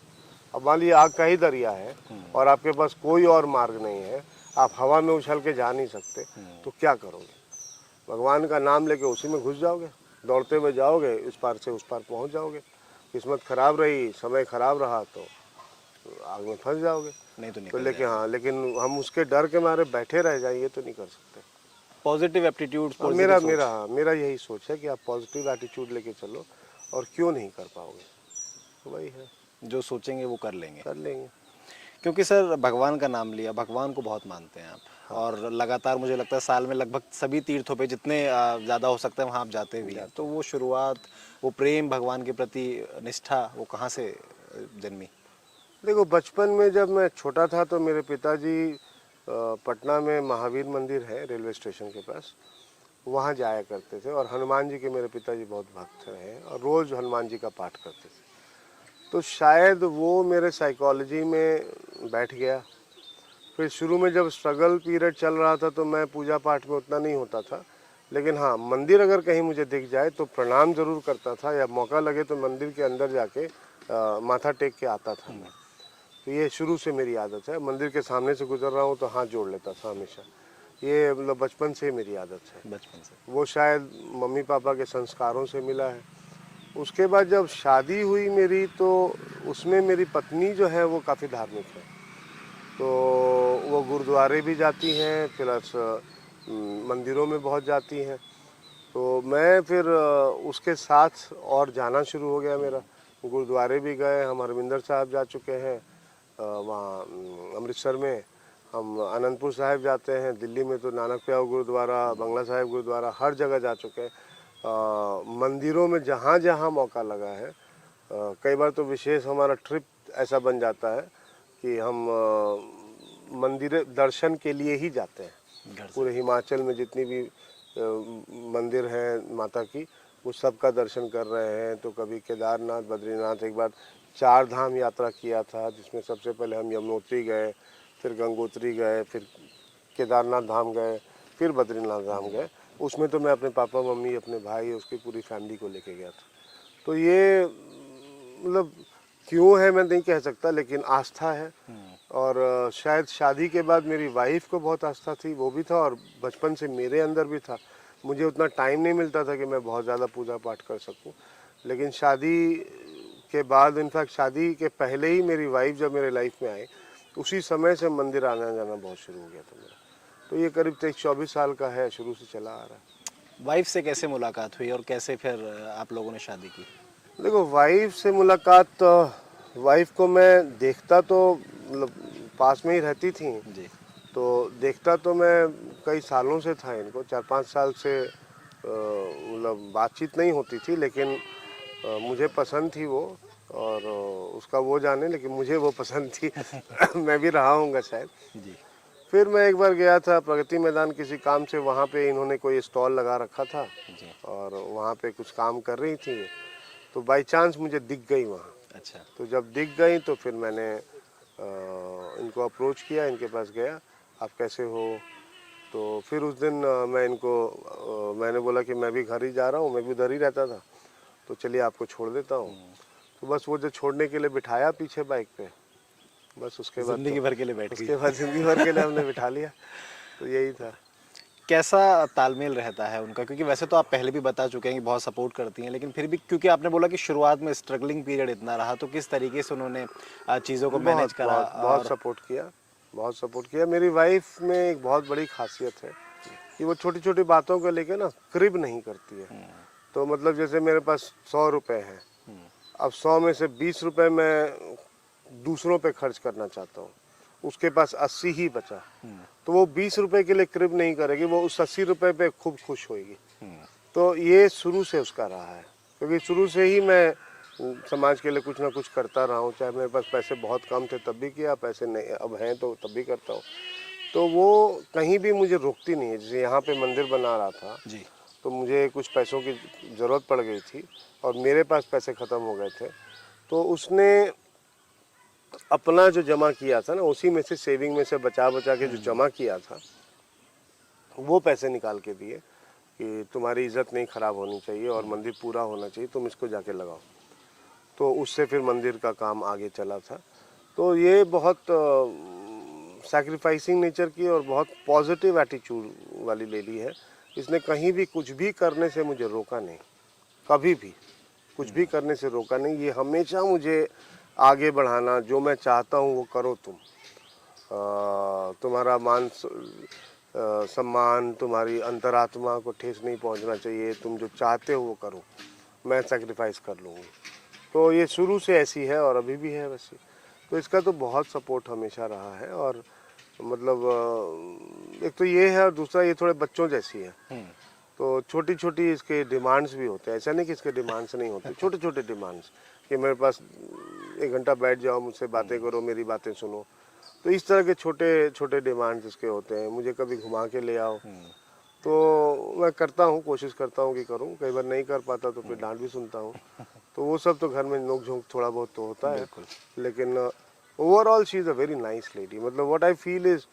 अब मान लीजिए आग का ही दरिया है और आपके पास कोई और मार्ग नहीं है, आप हवा में उछल के जा नहीं सकते, तो क्या करोगे? भगवान का नाम लेके उसी में घुस जाओगे, दौड़ते हुए जाओगे, इस पार से उस पार पहुंच जाओगे। किस्मत खराब रही, समय खराब रहा तो आग में फंस जाओगे। नहीं तो तो निकल लेकिन हाँ, लेकिन हम उसके डर के मारे बैठे रह जाएं, ये तो नहीं कर सकते। पॉजिटिव एप्टीट्यूड, और मेरा यही सोच है कि आप पॉजिटिव एटीट्यूड लेके चलो, और क्यों नहीं कर पाओगे, तो वही है, जो सोचेंगे वो कर लेंगे। कर लेंगे। क्योंकि सर भगवान का नाम लिया, भगवान को बहुत मानते हैं आप। हाँ। और लगातार मुझे लगता है साल में लगभग सभी तीर्थों पे जितने ज़्यादा हो सकता है वहाँ आप जाते भी हैं। तो वो शुरुआत, वो प्रेम भगवान के प्रति, निष्ठा, वो कहाँ से जन्मी? देखो, बचपन में जब मैं छोटा था तो मेरे पिताजी पटना में महावीर मंदिर है रेलवे स्टेशन के पास, वहाँ जाया करते थे, और हनुमान जी के मेरे पिताजी बहुत भक्त रहे और रोज़ हनुमान जी का पाठ करते थे। तो शायद वो मेरे साइकोलॉजी में बैठ गया। फिर शुरू में जब स्ट्रगल पीरियड चल रहा था तो मैं पूजा पाठ में उतना नहीं होता था, लेकिन हाँ, मंदिर अगर कहीं मुझे दिख जाए तो प्रणाम ज़रूर करता था, या मौका लगे तो मंदिर के अंदर जाके माथा टेक के आता था मैं। तो ये शुरू से मेरी आदत है, मंदिर के सामने से गुजर रहा हूँ तो हाथ जोड़ लेता था हमेशा। ये मतलब बचपन से मेरी आदत है, बचपन से। वो शायद मम्मी पापा के संस्कारों से मिला है। उसके बाद जब शादी हुई मेरी, तो उसमें मेरी पत्नी जो है वो काफ़ी धार्मिक है, तो वो गुरुद्वारे भी जाती हैं, प्लस मंदिरों में बहुत जाती हैं। तो मैं फिर उसके साथ और जाना शुरू हो गया मेरा। गुरुद्वारे भी गए, हम हरमिंदर साहब जा चुके हैं, वहाँ अमृतसर में हम आनंदपुर साहिब जाते हैं, दिल्ली में तो नानक प्याऊ गुरुद्वारा, बंगला साहिब गुरुद्वारा, हर जगह जा चुके हैं। मंदिरों में जहाँ जहाँ मौका लगा है, कई बार तो विशेष हमारा ट्रिप ऐसा बन जाता है कि हम मंदिर दर्शन के लिए ही जाते हैं। पूरे हिमाचल में जितनी भी मंदिर हैं माता की, वो सब का दर्शन कर रहे हैं। तो कभी केदारनाथ, बद्रीनाथ, एक बार 4 धाम यात्रा किया था, जिसमें सबसे पहले हम यमुनोत्री गए, फिर गंगोत्री गए, फिर केदारनाथ धाम गए, फिर बद्रीनाथ धाम गए। उसमें तो मैं अपने पापा मम्मी, अपने भाई, उसकी पूरी फैमिली को लेके गया था। तो ये मतलब क्यों है मैं नहीं कह सकता, लेकिन आस्था है। और शायद शादी के बाद मेरी वाइफ को बहुत आस्था थी, वो भी था, और बचपन से मेरे अंदर भी था। मुझे उतना टाइम नहीं मिलता था कि मैं बहुत ज़्यादा पूजा पाठ कर सकूं, लेकिन शादी के बाद, इनफैक्ट शादी के पहले ही मेरी वाइफ जब मेरे लाइफ में आई, उसी समय से मंदिर आना जाना बहुत शुरू हो गया था मेरा। तो ये करीब 23-24 साल का है, शुरू से चला आ रहा है। वाइफ से कैसे मुलाकात हुई और कैसे फिर आप लोगों ने शादी की? देखो, वाइफ से मुलाकात, वाइफ को मैं देखता तो मतलब पास में ही रहती थी, जी। तो देखता तो मैं कई सालों से था इनको, 4-5 साल से मतलब बातचीत नहीं होती थी, लेकिन मुझे पसंद थी वो, और उसका वो जाने, लेकिन मुझे वो पसंद थी। मैं भी रहा हूँगा शायद। जी। फिर मैं एक बार गया था प्रगति मैदान किसी काम से, वहाँ पे इन्होंने कोई स्टॉल लगा रखा था जी। और वहाँ पे कुछ काम कर रही थी, तो बाय चांस मुझे दिख गई वहाँ। अच्छा। तो जब दिख गई तो फिर मैंने इनको अप्रोच किया, इनके पास गया, आप कैसे हो? तो फिर उस दिन मैं इनको मैंने बोला कि मैं भी घर ही जा रहा हूँ, मैं भी उधर ही रहता था, तो चलिए आपको छोड़ देता हूँ। तो बस वो जो छोड़ने के लिए बिठाया पीछे बाइक पे, बस उसके बाद जिंदगी भर के लिए बैठ गई। उसके बाद ज़िंदगी भर के लिए हमने बिठा लिया। तो यही था। कैसा तालमेल रहता है उनका? क्योंकि वैसे तो आप पहले भी बता चुके हैं कि बहुत सपोर्ट करती हैं, लेकिन फिर भी क्योंकि आपने बोला कि शुरुआत में स्ट्रगलिंग पीरियड इतना रहा, तो किस तरीके से उन्होंने चीज़ों को मैनेज बहुत करा? बहुत बहुत और सपोर्ट किया, बहुत सपोर्ट किया। मेरी वाइफ में एक बहुत बड़ी खासियत है कि वो छोटी-छोटी बातों को लेके ना क्रिब नहीं करती है। तो मतलब जैसे मेरे पास 100 रुपए हैं, अब 100 में से 20 रुपए मैं दूसरों पे खर्च करना चाहता हूँ, उसके पास 80 ही बचा, तो वो 20 रुपए के लिए क्रिब नहीं करेगी, वो उस 80 रुपए पे खूब खुश होएगी। तो ये शुरू से उसका रहा है, क्योंकि शुरू से ही मैं समाज के लिए कुछ ना कुछ करता रहा हूँ, चाहे मेरे पास पैसे बहुत कम थे तब भी किया, पैसे नहीं अब हैं तो तब भी करता हूँ। तो वो कहीं भी मुझे रोकती नहीं है। जैसे यहाँ पे मंदिर बना रहा था, जी। तो मुझे कुछ पैसों की ज़रूरत पड़ गई थी और मेरे पास पैसे ख़त्म हो गए थे, तो उसने अपना जो जमा किया था ना, उसी में से सेविंग में से बचा बचा के जो जमा किया था, वो पैसे निकाल के दिए कि तुम्हारी इज्जत नहीं खराब होनी चाहिए और मंदिर पूरा होना चाहिए, तुम इसको जाके लगाओ। तो उससे फिर मंदिर का काम आगे चला था। तो ये बहुत सैक्रिफाइसिंग नेचर की और बहुत पॉजिटिव एटीट्यूड वाली लेडी है। इसने कहीं भी कुछ भी करने से मुझे रोका नहीं, कभी भी कुछ भी करने से रोका नहीं। ये हमेशा मुझे आगे बढ़ाना, जो मैं चाहता हूँ वो करो तुम, तुम्हारा सम्मान, तुम्हारी अंतरात्मा को ठेस नहीं पहुंचना चाहिए, तुम जो चाहते हो वो करो, मैं सैक्रिफाइस कर लूँगी। तो ये शुरू से ऐसी है और अभी भी है वैसी। तो इसका तो बहुत सपोर्ट हमेशा रहा है, और मतलब एक तो ये है और दूसरा ये थोड़े बच्चों जैसी है। तो छोटी छोटी इसके डिमांड्स भी होते हैं, ऐसा नहीं कि इसके डिमांड्स नहीं होते, छोटे छोटे डिमांड्स कि मेरे पास 1 घंटा बैठ जाओ, मुझसे बातें करो, मेरी बातें सुनो। तो इस तरह के छोटे छोटे डिमांड्स इसके होते हैं। मुझे कभी घुमा के ले आओ, तो मैं करता हूँ, कोशिश करता हूँ कि करूँ, कई बार नहीं कर पाता तो फिर डांट भी सुनता हूँ। तो वो सब तो घर में नोक झोंक थोड़ा बहुत तो होता है, लेकिन overall she is a very nice lady. मतलब व्हाट आई फील इज़,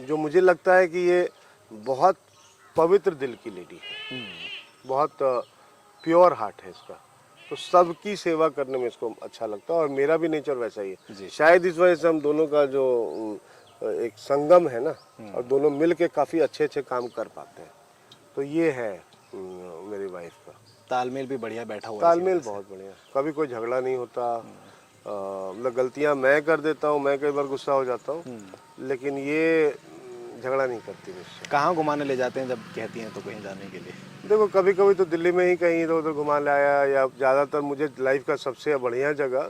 जो मुझे लगता है कि ये बहुत पवित्र दिल की लेडी है, बहुत प्योर हार्ट है इसका, तो सबकी सेवा करने में इसको अच्छा लगता है, और मेरा भी नेचर वैसा ही है। शायद इस वजह से हम दोनों का जो एक संगम है ना, और दोनों मिल के काफ़ी अच्छे अच्छे काम कर पाते हैं। तो ये है मेरी वाइफ का तालमेल भी बढ़िया बैठा हुआ है इसी तालमेल, वजह से। बहुत बढ़िया। कभी कोई झगड़ा नहीं होता। मतलब गलतियां मैं कर देता हूँ, मैं कई बार गुस्सा हो जाता हूँ, लेकिन ये झगड़ा नहीं करती मुझसे। कहाँ घुमाने ले जाते हैं जब कहती हैं तो कहीं जाने के लिए? देखो, कभी कभी तो दिल्ली में ही कहीं इधर उधर घुमा लाया, या ज़्यादातर मुझे लाइफ का सबसे बढ़िया जगह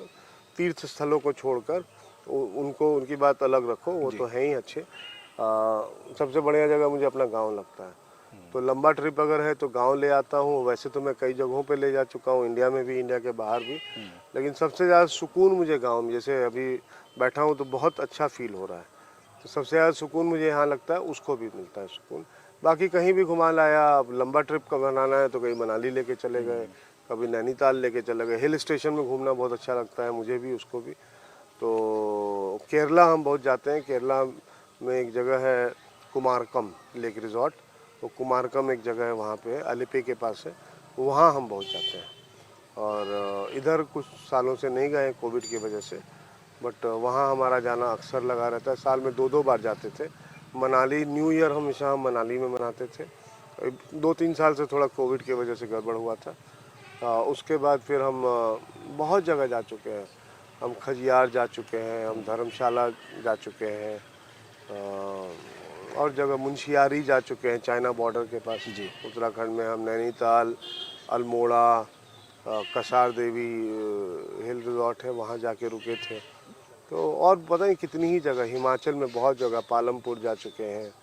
तीर्थ स्थलों को छोड़कर, उनको उनकी बात अलग रखो, वो तो हैं ही अच्छे, सबसे बढ़िया जगह मुझे अपना गांव लगता है। तो लंबा ट्रिप अगर है तो गांव ले आता हूँ। वैसे तो मैं कई जगहों पे ले जा चुका हूँ, इंडिया में भी, इंडिया के बाहर भी, लेकिन सबसे ज़्यादा सुकून मुझे गांव में, जैसे अभी बैठा हूँ तो बहुत अच्छा फील हो रहा है, तो सबसे ज़्यादा सुकून मुझे यहाँ लगता है, उसको भी मिलता है सुकून। बाकी कहीं भी घुमा लाया, अब लंबा ट्रिप का बनाना है तो कहीं मनाली लेके चले गए, कभी नैनीताल लेके चले गए। हिल स्टेशन में घूमना बहुत अच्छा लगता है मुझे भी, उसको भी। तो केरला हम बहुत जाते हैं। केरला में एक जगह है कुमारकम लेक रिजॉर्ट, वो कुमारकम एक जगह है, वहाँ पे अलिपे के पास है, वहाँ हम बहुत जाते हैं। और इधर कुछ सालों से नहीं गए कोविड की वजह से, बट वहाँ हमारा जाना अक्सर लगा रहता है। साल में 2-2 बार जाते थे। मनाली, न्यू ईयर हमेशा हम मनाली में मनाते थे। 2-3 साल से थोड़ा कोविड की वजह से गड़बड़ हुआ था। उसके बाद फिर हम बहुत जगह जा चुके हैं। हम खजियार जा चुके हैं, हम धर्मशाला जा चुके हैं, और जगह मुंशियारी जा चुके हैं, चाइना बॉर्डर के पास जी। उत्तराखंड में। हम नैनीताल, अल्मोड़ा, कसार देवी हिल रिजॉर्ट है, वहाँ जाके रुके थे। तो और पता नहीं कितनी ही जगह, हिमाचल में बहुत जगह, पालमपुर जा चुके हैं,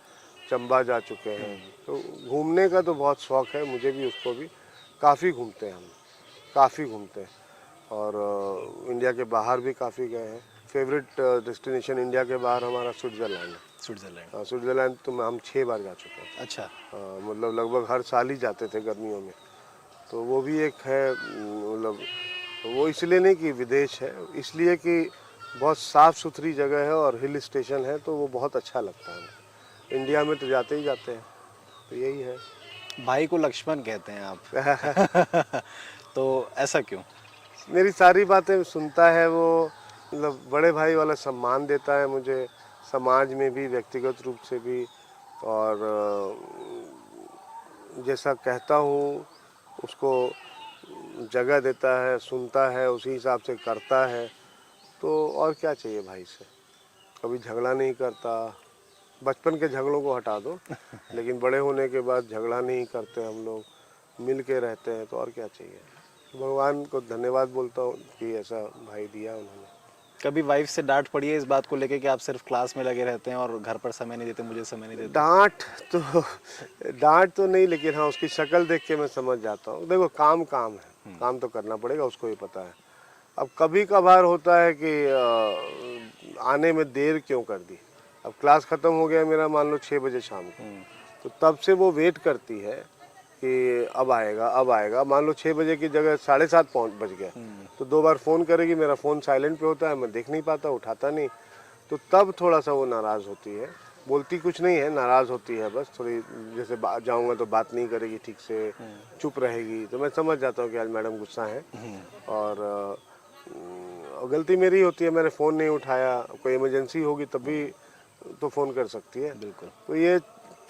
चंबा जा चुके हैं। तो घूमने का तो बहुत शौक है मुझे भी, उसको भी। काफ़ी घूमते हैं हम, काफ़ी घूमते हैं। और इंडिया के बाहर भी काफ़ी गए हैं। फेवरेट डेस्टिनेशन इंडिया के बाहर हमारा स्विट्ज़रलैंड है। स्विट्जरलैंड। हाँ, स्विट्ज़रलैंड तो हम 6 बार जा चुके हैं। अच्छा। मतलब लगभग हर साल ही जाते थे गर्मियों में। तो वो भी एक है, मतलब वो इसलिए नहीं कि विदेश है, इसलिए कि बहुत साफ़ सुथरी जगह है और हिल स्टेशन है, तो वो बहुत अच्छा लगता है। इंडिया में तो जाते ही जाते हैं, तो यही है। भाई को लक्ष्मण कहते हैं आप। तो ऐसा क्यों? मेरी सारी बातें सुनता है वो, मतलब बड़े भाई वाला सम्मान देता है मुझे, समाज में भी, व्यक्तिगत रूप से भी। और जैसा कहता हूँ उसको जगह देता है, सुनता है, उसी हिसाब से करता है। तो और क्या चाहिए भाई से। कभी झगड़ा नहीं करता। बचपन के झगड़ों को हटा दो, लेकिन बड़े होने के बाद झगड़ा नहीं करते हम लोग, मिल के रहते हैं। तो और क्या चाहिए। भगवान को धन्यवाद बोलता हूँ कि ऐसा भाई दिया उन्होंने। कभी वाइफ से डांट पड़ी है इस बात को लेके कि आप सिर्फ क्लास में लगे रहते हैं और घर पर समय नहीं देते, मुझे समय नहीं देते? डांट तो नहीं, लेकिन हाँ उसकी शक्ल देख के मैं समझ जाता हूँ। देखो काम काम है, काम तो करना पड़ेगा, उसको ही पता है। अब कभी कभार होता है कि आने में देर क्यों कर दी। अब क्लास ख़त्म हो गया मेरा, मान लो 6 बजे शाम को, तो तब से वो वेट करती है कि अब आएगा, अब आएगा। मान लो 6 बजे की जगह 7:30 बज गया, तो 2 बार फ़ोन करेगी। मेरा फ़ोन साइलेंट पे होता है, मैं देख नहीं पाता, उठाता नहीं। तो तब थोड़ा सा वो नाराज़ होती है। बोलती कुछ नहीं है, नाराज़ होती है बस थोड़ी। जैसे जाऊँगा तो बात नहीं करेगी ठीक से, चुप रहेगी। तो मैं समझ जाता हूँ कि आज मैडम गुस्सा है। और गलती मेरी होती है, मैंने फ़ोन नहीं उठाया। कोई इमरजेंसी होगी तभी तो फ़ोन कर सकती है। बिल्कुल। तो ये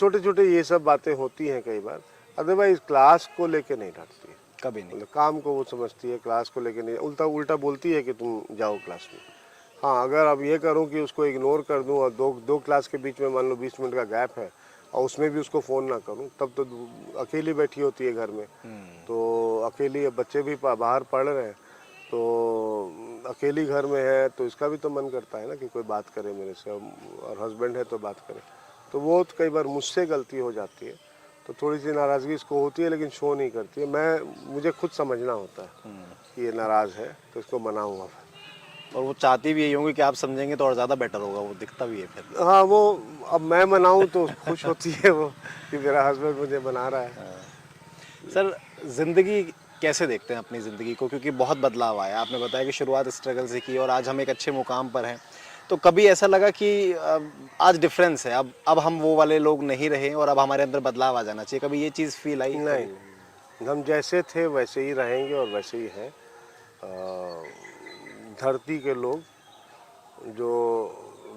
छोटे छोटे ये सब बातें होती हैं कई बार। अदरवाइज क्लास को लेके नहीं डांटती है, कभी नहीं। मतलब काम को वो समझती है, क्लास को लेके नहीं। उल्टा उल्टा बोलती है कि तुम जाओ क्लास में। हाँ, अगर अब ये करूँ कि उसको इग्नोर कर दूँ और दो क्लास के बीच में मान लो 20 मिनट का गैप है और उसमें भी उसको फ़ोन ना करूँ, तब तो अकेली बैठी होती है घर में। तो अकेली, बच्चे भी बाहर पढ़ रहे हैं, तो अकेली घर में है, तो इसका भी तो मन करता है ना कि कोई बात करे मेरे से, और हस्बैंड है तो बात करे। तो वो तो कई बार मुझसे गलती हो जाती है, तो थोड़ी सी नाराज़गी इसको होती है, लेकिन शो नहीं करती है। मुझे खुद समझना होता है कि ये नाराज़ है, तो इसको मनाऊंगा। और वो चाहती भी यही होंगी कि आप समझेंगे तो और ज़्यादा बेटर होगा, वो दिखता भी है फिर। हाँ, वो अब मैं मनाऊं तो खुश होती है वो कि मेरा हस्बैंड मुझे मना रहा है। सर, ज़िंदगी कैसे देखते हैं अपनी ज़िंदगी को? क्योंकि बहुत बदलाव आया। आपने बताया कि शुरुआत स्ट्रगल से की और आज हम एक अच्छे मुकाम पर हैं। तो कभी ऐसा लगा कि आज डिफरेंस है, अब हम वो वाले लोग नहीं रहे और अब हमारे अंदर बदलाव आ जाना चाहिए? कभी ये चीज़ फील आई? नहीं, हम जैसे थे वैसे ही रहेंगे और वैसे ही हैं। धरती के लोग जो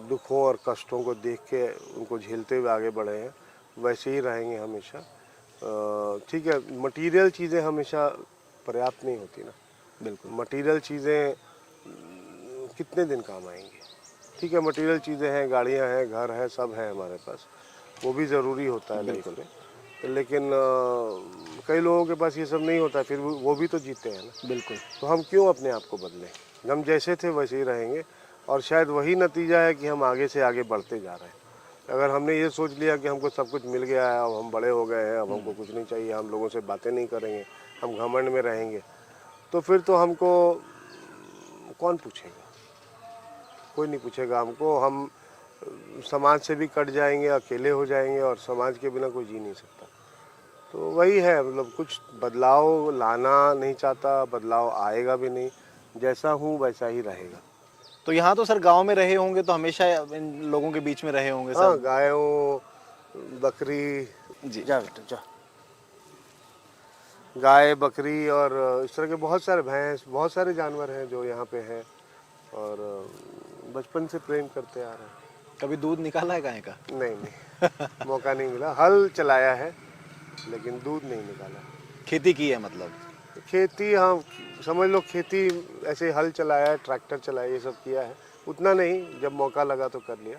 दुखों और कष्टों को देख के उनको झेलते हुए आगे बढ़े हैं, वैसे ही रहेंगे हमेशा। ठीक है, मटेरियल चीज़ें हमेशा पर्याप्त नहीं होती ना। बिल्कुल। मटेरियल चीज़ें कितने दिन काम आएंगी। ठीक है, मटेरियल चीज़ें हैं, गाड़ियां हैं, घर है, सब है हमारे पास, वो भी ज़रूरी होता है लाइफ में। लेकिन कई लोगों के पास ये सब नहीं होता, फिर वो भी तो जीते हैं ना। बिल्कुल। तो हम क्यों अपने आप को बदलें। हम जैसे थे वैसे ही रहेंगे, और शायद वही नतीजा है कि हम आगे से आगे बढ़ते जा रहे हैं। अगर हमने ये सोच लिया कि हमको सब कुछ मिल गया है, अब हम बड़े हो गए हैं, अब हमको कुछ नहीं चाहिए, हम लोगों से बातें नहीं करेंगे, हम घमंड में रहेंगे, तो फिर तो हमको कौन पूछेगा। कोई नहीं पूछेगा हमको। हम समाज से भी कट जाएंगे, अकेले हो जाएंगे, और समाज के बिना कोई जी नहीं सकता। तो वही है, मतलब कुछ बदलाव लाना नहीं चाहता, बदलाव आएगा भी नहीं। जैसा हूँ वैसा ही रहेगा। तो यहाँ तो सर गांव में रहे होंगे, तो हमेशा इन लोगों के बीच में रहे होंगे हाँ, सर? गायों, बकरी, जी। जा बेटा जा, गाय, बकरी और इस तरह के बहुत सारे भैंस, बहुत सारे जानवर हैं जो यहाँ पे हैं, और बचपन से प्रेम करते आ रहे हैं। कभी दूध निकाला है गाय का? नहीं नहीं, मौका नहीं मिला। हल चलाया है लेकिन दूध नहीं निकाला। खेती की है मतलब? खेती, हाँ समझ लो खेती, ऐसे हल चलाया है, ट्रैक्टर चलाया, ये सब किया है। उतना नहीं, जब मौका लगा तो कर लिया।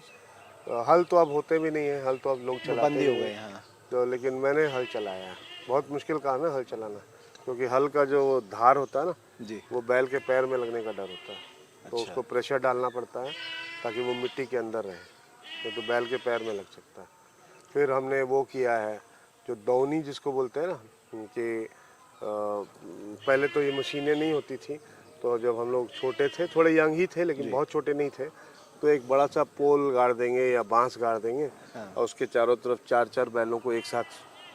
हल तो अब होते भी नहीं है, हल तो अब लोग वो चलाते बंद ही ही हो नहीं गए हैं। हाँ। तो लेकिन मैंने हल चलाया है। बहुत मुश्किल काम है हल चलाना, क्योंकि हल का जो वो धार होता है ना, जी। वो बैल के पैर में लगने का डर होता है। तो अच्छा। उसको प्रेशर डालना पड़ता है ताकि वो मिट्टी के अंदर रहे, नहीं तो बैल के पैर में लग सकता है। फिर हमने वो किया है जो दौनी जिसको बोलते हैं ना, कि पहले तो ये मशीनें नहीं होती थी, तो जब हम लोग छोटे थे, थोड़े यंग ही थे लेकिन जी। बहुत छोटे नहीं थे, तो एक बड़ा सा पोल गाड़ देंगे या बांस गाड़ देंगे हाँ। और उसके चारों तरफ चार चार बैलों को एक साथ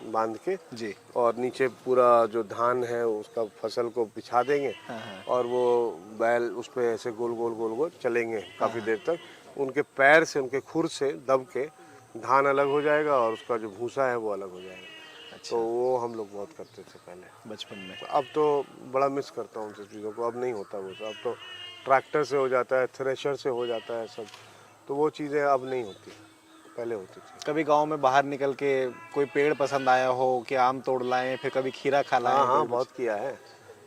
बांध के जी। और नीचे पूरा जो धान है उसका फसल को बिछा देंगे हाँ हाँ। और वो बैल उस पर ऐसे गोल गोल गोल गोल चलेंगे काफ़ी देर तक। उनके पैर से, उनके खुर से दब के धान अलग हो जाएगा और उसका जो भूसा है वो अलग हो जाएगा। अच्छा। तो वो हम लोग बहुत करते थे पहले। बचपन में। तो अब तो बड़ा मिस करता हूँ उन सब चीज़ों को, अब नहीं होता वो सब। अब तो ट्रैक्टर से हो जाता है, थ्रेशर से हो जाता है सब, तो वो चीज़ें अब नहीं होती, पहले होती थी। कभी गांव में बाहर निकल के कोई पेड़ पसंद आया हो कि आम तोड़ लाएं, फिर कभी खीरा खा लाएं, हाँ हाँ, कभी कुछ? बहुत किया है।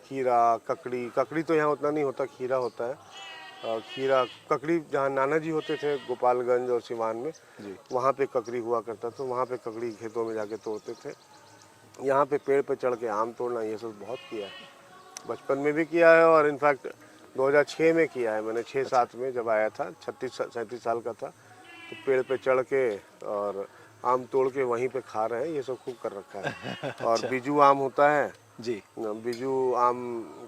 खीरा, ककड़ी, ककड़ी तो यहाँ उतना नहीं होता, खीरा होता है। खीरा, ककड़ी जहाँ नाना जी होते थे गोपालगंज और सिवान में, जी। वहाँ पे ककड़ी हुआ करता था, वहाँ पे ककड़ी खेतों में जाके तोड़ते थे। यहाँ पे पेड़ पे चढ़ के आम तोड़ना ये सब बहुत किया है, बचपन में भी किया है और इनफैक्ट 2006 में किया है मैंने, 6-7 में जब आया था, 36-37 साल का था, तो पेड़ पे चढ़ के और आम तोड़ के वहीं पे खा रहे हैं, ये सब खूब कर रखा है। और बीजू आम होता है, जी। बीजू आम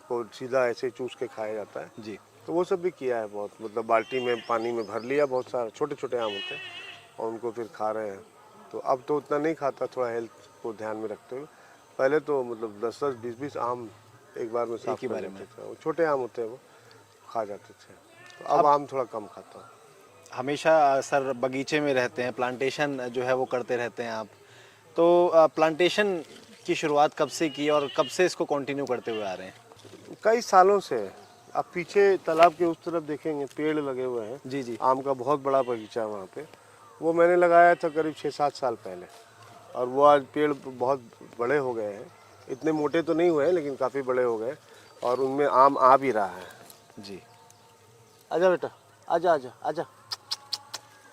को सीधा ऐसे चूस के खाया जाता है, जी। तो वो सब भी किया है बहुत। मतलब बाल्टी में पानी में भर लिया, बहुत सारा छोटे छोटे आम होते हैं और उनको फिर खा रहे हैं। तो अब तो उतना नहीं खाता, थोड़ा हेल्थ को ध्यान में रखते हुए। पहले तो मतलब 10-10, 20-20 आम एक बार में साफ ही कर बारे लेते थे। वो छोटे आम होते हैं, वो खा जाते थे। तो अब आम थोड़ा कम खाता हूँ। हमेशा सर बगीचे में रहते हैं, प्लांटेशन जो है वो करते रहते हैं आप, तो प्लांटेशन की शुरुआत कब से की और कब से इसको कंटिन्यू करते हुए आ रहे हैं? कई सालों से। आप पीछे तालाब के उस तरफ देखेंगे, पेड़ लगे हुए हैं। जी जी। आम का बहुत बड़ा बगीचा है वहाँ पे। वो मैंने लगाया था करीब 6-7 साल पहले, और वो आज पेड़ बहुत बड़े हो गए हैं। इतने मोटे तो नहीं हुए लेकिन काफ़ी बड़े हो गए और उनमें आम आ भी रहा है। जी। आजा बेटा, आजा आजा आजा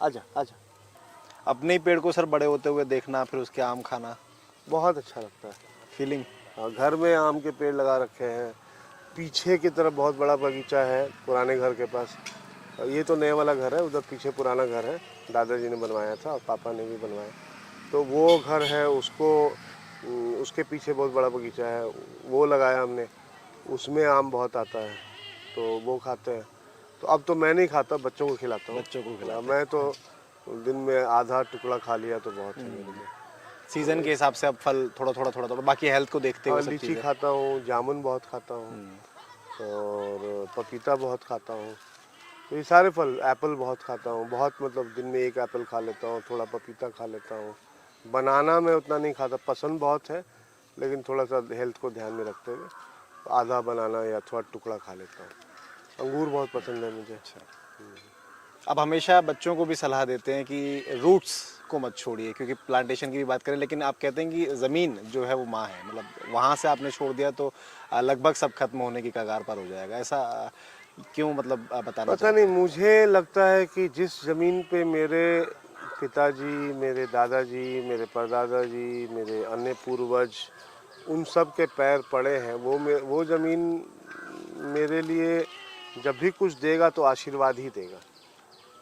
आजा आजा। अपने ही पेड़ को सर बड़े होते हुए देखना, फिर उसके आम खाना, बहुत अच्छा लगता है। फीलिंग। घर में आम के पेड़ लगा रखे हैं, पीछे की तरफ बहुत बड़ा बगीचा है पुराने घर के पास। ये तो नए वाला घर है, उधर पीछे पुराना घर है, दादाजी ने बनवाया था और पापा ने भी बनवाया। तो वो घर है, उसके पीछे बहुत बड़ा बगीचा है, वो लगाया हमने। उसमें आम बहुत आता है, तो वो खाते हैं। तो अब तो मैं नहीं खाता, बच्चों को खिलाता हूँ। बच्चों को खिलाते मैं तो दिन में आधा टुकड़ा खा लिया तो बहुत है मेरे लिए। सीजन के हिसाब से अब फल थोड़ा थोड़ा थोड़ा थोड़ा, बाकी हेल्थ को देखते हुए और सब लीची चीज़ें। खाता हूँ, जामुन बहुत खाता हूँ और पपीता बहुत खाता हूँ। तो ये सारे फल, एप्पल बहुत खाता हूँ, बहुत, मतलब दिन में एक एप्पल खा लेता हूँ, थोड़ा पपीता खा लेता हूँ। बनाना मैं उतना नहीं खाता, पसंद बहुत है लेकिन थोड़ा सा हेल्थ को ध्यान में रखते हुए आधा बनाना या थोड़ा टुकड़ा खा लेता हूँ। अंगूर बहुत पसंद है मुझे। अब हमेशा बच्चों को भी सलाह देते हैं कि रूट्स को मत छोड़िए, क्योंकि प्लांटेशन की भी बात करें, लेकिन आप कहते हैं कि ज़मीन जो है वो माँ है, मतलब वहाँ से आपने छोड़ दिया तो लगभग सब खत्म होने की कगार पर हो जाएगा। ऐसा क्यों, मतलब बताना पता नहीं, मुझे लगता है कि जिस ज़मीन पे मेरे पिताजी, मेरे दादाजी, मेरे परदादा जी, मेरे अन्य पूर्वज, उन सब के पैर पड़े हैं, वो ज़मीन मेरे लिए जब भी कुछ देगा तो आशीर्वाद ही देगा।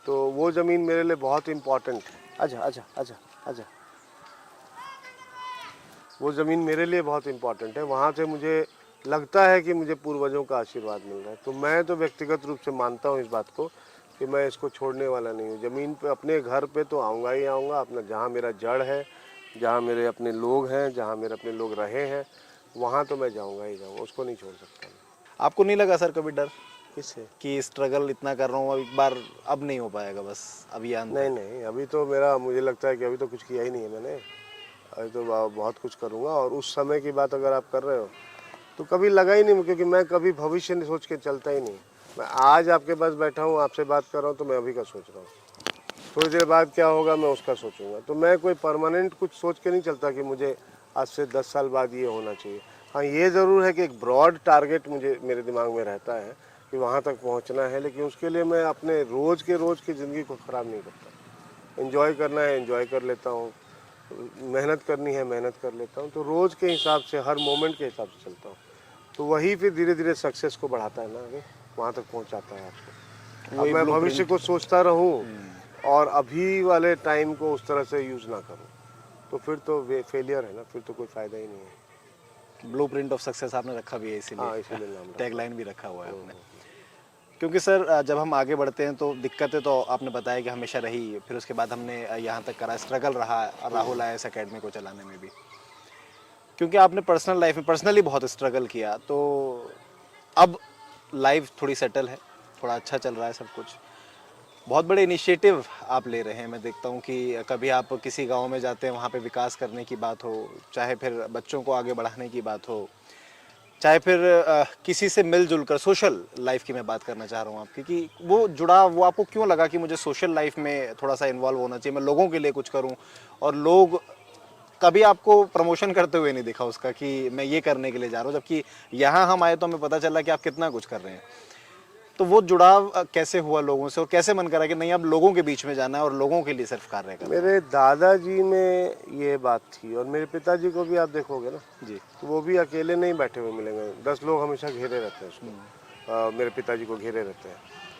तो वो ज़मीन मेरे लिए बहुत इम्पोर्टेंट है। आजा आजा आजा आजा। वो ज़मीन मेरे लिए बहुत इम्पोर्टेंट है, वहाँ से मुझे लगता है कि मुझे पूर्वजों का आशीर्वाद मिल रहा है। तो मैं तो व्यक्तिगत रूप से मानता हूँ इस बात को कि मैं इसको छोड़ने वाला नहीं हूँ। ज़मीन पे, अपने घर पे तो आऊँगा ही आऊँगा, अपना जहाँ मेरा जड़ है, जहाँ मेरे अपने लोग हैं, जहाँ मेरे अपने लोग रहे हैं, वहाँ तो मैं जाऊँगा ही जाऊँगा, उसको नहीं छोड़ सकता मैं। आपको नहीं लगा सर कभी डर किससे? कि स्ट्रगल इतना कर रहा हूँ, अब एक बार अब नहीं हो पाएगा, बस अभी अंत है? नहीं, अभी तो मुझे लगता है कि अभी तो कुछ किया ही नहीं है मैंने। अभी तो बहुत कुछ करूँगा। और उस समय की बात अगर आप कर रहे हो तो कभी लगा ही नहीं, क्योंकि मैं कभी भविष्य नहीं सोच के चलता ही नहीं। मैं आज आपके पास बैठा हूँ, आपसे बात कर रहा हूँ, तो मैं अभी का सोच रहा हूँ। थोड़ी देर बाद क्या होगा मैं उसका सोचूंगा। तो मैं कोई परमानेंट कुछ सोच के नहीं चलता कि मुझे आज से 10 साल बाद ये होना चाहिए। हाँ, ये ज़रूर है कि एक ब्रॉड टारगेट मेरे दिमाग में रहता है कि वहाँ तक पहुँचना है, लेकिन उसके लिए मैं अपने रोज़ की ज़िंदगी को ख़राब नहीं करता। एंजॉय करना है एंजॉय कर लेता हूँ, मेहनत करनी है मेहनत कर लेता हूँ। तो रोज़ के हिसाब से, हर मोमेंट के हिसाब से चलता हूँ। तो वही फिर धीरे धीरे सक्सेस को बढ़ाता है ना, आगे वहाँ तक पहुँचाता है आपको। अब वही मैं ब्लूप्रिंट। भविष्य को सोचता रहूँ और अभी वाले टाइम को उस तरह से यूज़ ना करूँ, तो फिर तो फेलियर है ना, फिर तो कोई फ़ायदा ही नहीं है। ब्लूप्रिंट ऑफ सक्सेस आपने रखा भी है, हाँ, इसीलिए इसीलिए नाम रखा। टैगलाइन भी रखा हुआ है आपने। क्योंकि सर जब हम आगे बढ़ते हैं तो दिक्कतें तो आपने बताया कि हमेशा रही, फिर उसके बाद हमने यहाँ तक करा, स्ट्रगल रहा राहुल आईएएस एकेडमी को चलाने में भी, क्योंकि आपने पर्सनल लाइफ में पर्सनली बहुत स्ट्रगल किया। तो अब लाइफ थोड़ी सेटल है, थोड़ा अच्छा चल रहा है सब कुछ, बहुत बड़े इनिशिएटिव आप ले रहे हैं। मैं देखता हूँ कि कभी आप किसी गांव में जाते हैं, वहाँ पे विकास करने की बात हो, चाहे फिर बच्चों को आगे बढ़ाने की बात हो, चाहे फिर किसी से मिलजुल कर, सोशल लाइफ की मैं बात करना चाह रहा हूँ आपकी, कि वो जुड़ा, वो आपको क्यों लगा कि मुझे सोशल लाइफ में थोड़ा सा इन्वॉल्व होना चाहिए, मैं लोगों के लिए कुछ करूँ। और लोग कभी आपको प्रमोशन करते हुए नहीं दिखा उसका कि मैं ये करने के लिए जा रहा हूँ, जबकि यहाँ हम आए तो हमें पता चला कि आप कितना कुछ कर रहे हैं। तो वो जुड़ाव कैसे हुआ लोगों से, और कैसे मन करा कि नहीं अब लोगों के बीच में जाना है और लोगों के लिए सिर्फ कार्य करना है? मेरे दादाजी में ये बात थी, और मेरे पिताजी को भी आप देखोगे ना, जी। तो वो भी अकेले नहीं बैठे हुए मिलेंगे, 10 लोग हमेशा घेरे रहते हैं उसको। मेरे पिताजी को घेरे रहते हैं।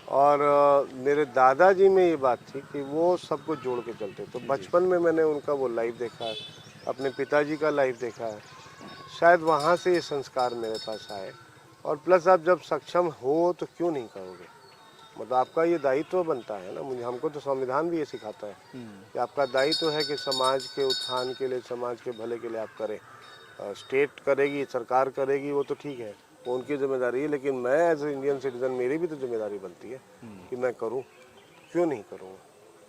और मेरे दादाजी में ये बात थी कि वो सबको जोड़ के चलते। तो बचपन में मैंने उनका वो लाइफ देखा है, अपने पिताजी का लाइफ देखा है, शायद वहाँ से ये संस्कार मेरे पास आए। और प्लस आप जब सक्षम हो तो क्यों नहीं करोगे, मतलब आपका ये दायित्व बनता है ना। मुझे, हमको तो संविधान भी ये सिखाता है कि आपका दायित्व है कि समाज के उत्थान के लिए, समाज के भले के लिए आप करें। स्टेट करेगी, सरकार करेगी, वो तो ठीक है, वो उनकी जिम्मेदारी है, लेकिन मैं एज ए इंडियन सिटीजन, मेरी भी तो जिम्मेदारी बनती है कि मैं करूँ, क्यों नहीं करूँ।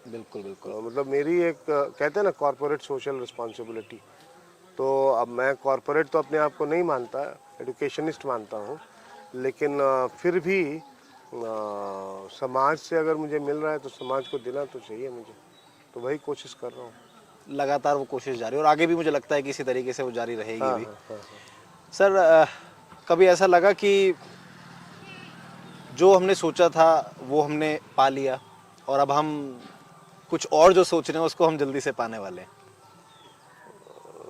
बिल्कुल बिल्कुल। मतलब मेरी एक कहते हैं ना कॉर्पोरेट सोशल रिस्पॉन्सिबिलिटी। तो अब मैं कॉर्पोरेट तो अपने आप को नहीं मानता, एडुकेशनिस्ट मानता हूँ, लेकिन फिर भी समाज से अगर मुझे मिल रहा है तो समाज को देना तो चाहिए मुझे, तो वही कोशिश कर रहा हूँ। लगातार वो कोशिश जारी है और आगे भी मुझे लगता है कि इसी तरीके से वो जारी रहेगी हाँ भी। हाँ हाँ। सर कभी ऐसा लगा कि जो हमने सोचा था वो हमने पा लिया, और अब हम कुछ और जो सोच रहे हैं उसको हम जल्दी से पाने वाले हैं,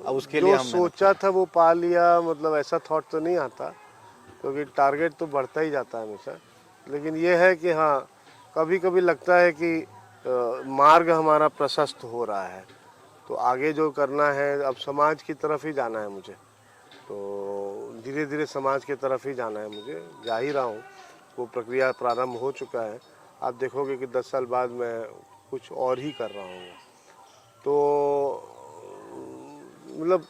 अब उसके लिए जो हम मेहनत सोचा था वो पा लिया, मतलब ऐसा थॉट तो नहीं आता, क्योंकि टारगेट तो बढ़ता ही जाता है हमेशा। लेकिन ये है कि हाँ, कभी कभी लगता है कि मार्ग हमारा प्रशस्त हो रहा है, तो आगे जो करना है, अब समाज की तरफ ही जाना है मुझे, तो धीरे धीरे समाज की तरफ ही जाना है मुझे, जा ही रहा हूँ। वो प्रक्रिया प्रारंभ हो चुका है। आप देखोगे कि 10 साल बाद मैं कुछ और ही कर रहा हूँ। तो मतलब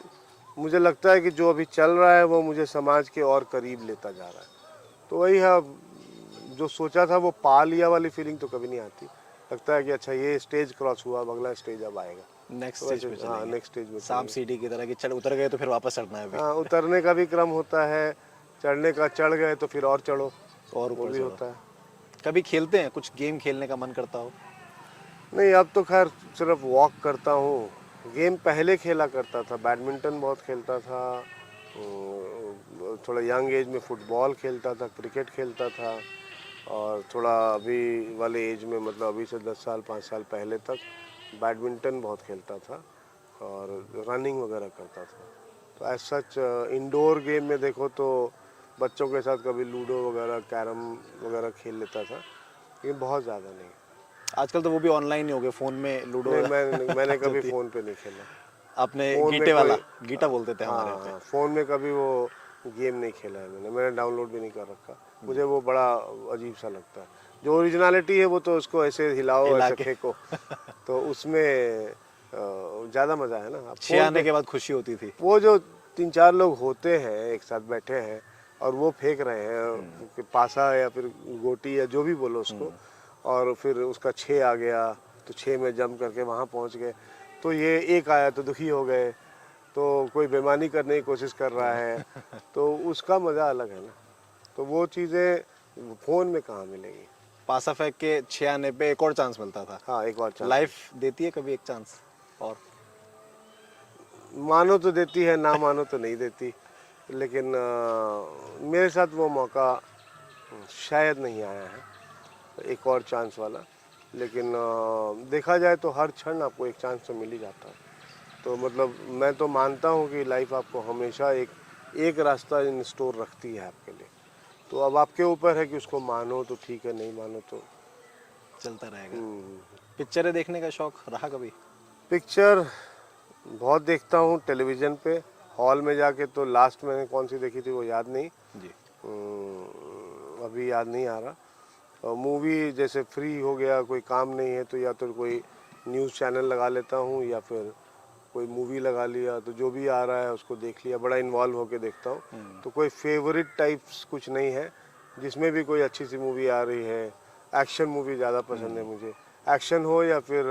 मुझे लगता है कि जो अभी चल रहा है वो मुझे समाज के और करीब लेता जा रहा है। तो वही है, जो सोचा था वो पा लिया वाली फीलिंग तो कभी नहीं आती। लगता है कि अच्छा ये स्टेज क्रॉस हुआ, अब अगला स्टेज अब आएगा, नेक्स्ट तो स्टेज पे वैसे हाँ चलेंगे। नेक्स्ट स्टेज में सांप चलेंगे। सीढ़ी की तरह कि चढ़ उतर गए तो फिर वापस चढ़ना है अभी। हाँ, उतरने का भी क्रम होता है, चढ़ने का, चढ़ गए तो फिर और चढ़ो, और वो ऊपर भी चढ़ो। होता है। कभी खेलते हैं, कुछ गेम खेलने का मन करता हो? नहीं, अब तो खैर सिर्फ वॉक करता हूँ। गेम पहले खेला करता था, बैडमिंटन बहुत खेलता था, थोड़ा यंग एज में फुटबॉल खेलता था, क्रिकेट खेलता था, और थोड़ा अभी वाले एज में, मतलब अभी से 10 साल 5 साल पहले तक बैडमिंटन बहुत खेलता था और रनिंग वगैरह करता था। तो एज सच इंडोर गेम में देखो तो बच्चों के साथ कभी लूडो वगैरह, कैरम वगैरह खेल लेता था, लेकिन बहुत ज़्यादा नहीं। आजकल तो वो भी ऑनलाइन ही हो गए, फोन में लूडो नहीं, मैंने कभी होती है। फ़ोन पे नहीं खेला। आपने फ़ोन में गीटे वाला, कोई, गीटा बोलते थे हाँ हमारे यहाँ पे। हाँ, फ़ोन में कभी वो गेम नहीं खेला है मैंने डाउनलोड भी नहीं कर रखा। मुझे वो बड़ा अजीब सा लगता है। जो ओरिजिनलिटी है वो तो उसको ऐसे हिलाओ, हिला ऐसे के। फेंको, तो उसमें ज़्यादा मज़ा है ना। अब 6 फ़ोन आने पे के बाद खुशी होती थी। वो जो 3-4 लोग होते हैं एक साथ बैठे हैं और वो फेंक रहे हैं कि पासा या फिर गोटी या जो भी बोलो उसको, और फिर उसका 6 आ गया तो 6 में जंप करके वहाँ पहुँच गए, तो ये एक आया तो दुखी हो गए, तो कोई बेईमानी करने की कोशिश कर रहा है, तो उसका मज़ा अलग है ना। तो वो चीज़ें फ़ोन में कहाँ मिलेगी। पासा फेंक के 6 आने पे एक और चांस मिलता था। हाँ, एक और चांस लाइफ देती है कभी एक चांस? और मानो तो देती है, ना मानो तो नहीं देती, लेकिन मेरे साथ वो मौका शायद नहीं आया है, एक और चांस वाला। लेकिन देखा जाए तो हर क्षण आपको एक चांस तो मिल ही जाता है। तो मतलब मैं तो मानता हूँ कि लाइफ आपको हमेशा एक रास्ता इन स्टोर रखती है आपके लिए। तो अब आपके ऊपर है कि उसको मानो तो ठीक है, नहीं मानो तो चलता रहेगा। पिक्चरें देखने का शौक रहा कभी? पिक्चर बहुत देखता हूँ टेलीविज़न पे। हॉल में जाके तो लास्ट मैंने कौन सी देखी थी वो याद नहीं, जी। अभी याद नहीं आ रहा। और मूवी जैसे फ्री हो गया, कोई काम नहीं है तो या तो कोई न्यूज़ चैनल लगा लेता हूँ या फिर कोई मूवी लगा लिया, तो जो भी आ रहा है उसको देख लिया। बड़ा इन्वॉल्व होके देखता हूँ। तो कोई फेवरेट टाइप्स कुछ नहीं है। जिसमें भी कोई अच्छी सी मूवी आ रही है, एक्शन मूवी ज़्यादा पसंद है मुझे। एक्शन हो या फिर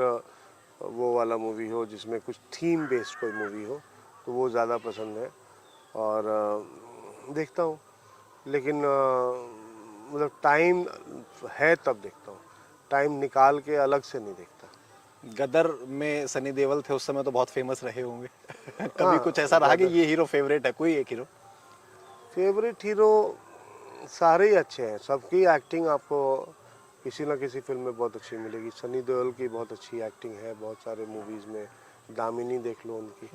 वो वाला मूवी हो जिसमें कुछ थीम बेस्ड कोई मूवी हो, तो वो ज़्यादा पसंद है और देखता हूँ। लेकिन मतलब टाइम है तब देखता हूँ, टाइम निकाल के अलग से नहीं देखता। गदर में सनी देओल थे, उस समय तो बहुत फेमस रहे होंगे। कभी हाँ, कुछ ऐसा रहा कि ये हीरो फेवरेट है, कोई एक हीरो? फेवरेट हीरो सारे ही अच्छे हैं, सबकी एक्टिंग आपको किसी ना किसी फिल्म में बहुत अच्छी मिलेगी। सनी देओल की बहुत अच्छी एक्टिंग है बहुत सारे मूवीज़ में। दामिनी देख लो उनकी,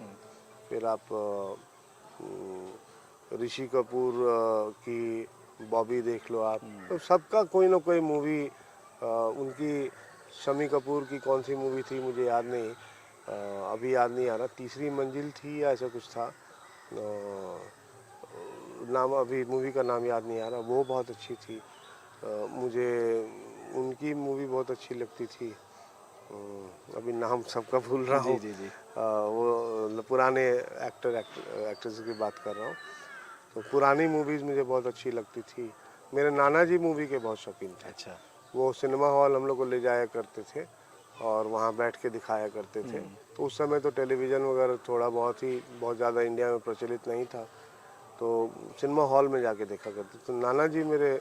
फिर आप ऋषि कपूर की बॉबी देख लो आप। तो सबका कोई ना कोई मूवी उनकी। शमी कपूर की कौन सी मूवी थी मुझे याद नहीं, अभी याद नहीं आ रहा, तीसरी मंजिल थी या ऐसा कुछ था, नाम अभी मूवी का नाम याद नहीं आ रहा, वो बहुत अच्छी थी। मुझे उनकी मूवी बहुत अच्छी लगती थी। अभी नाम सबका भूल रहा हूँ। जी जी। वो पुराने एक्ट्रेस की बात कर रहा हूँ। तो पुरानी मूवीज़ मुझे बहुत अच्छी लगती थी। मेरे नाना जी मूवी के बहुत शौकीन थे। अच्छा। वो सिनेमा हॉल हम लोग को ले जाया करते थे और वहाँ बैठ के दिखाया करते थे। तो उस समय तो टेलीविज़न वगैरह थोड़ा बहुत ज़्यादा इंडिया में प्रचलित नहीं था, तो सिनेमा हॉल में जाके देखा करते। तो नाना जी मेरे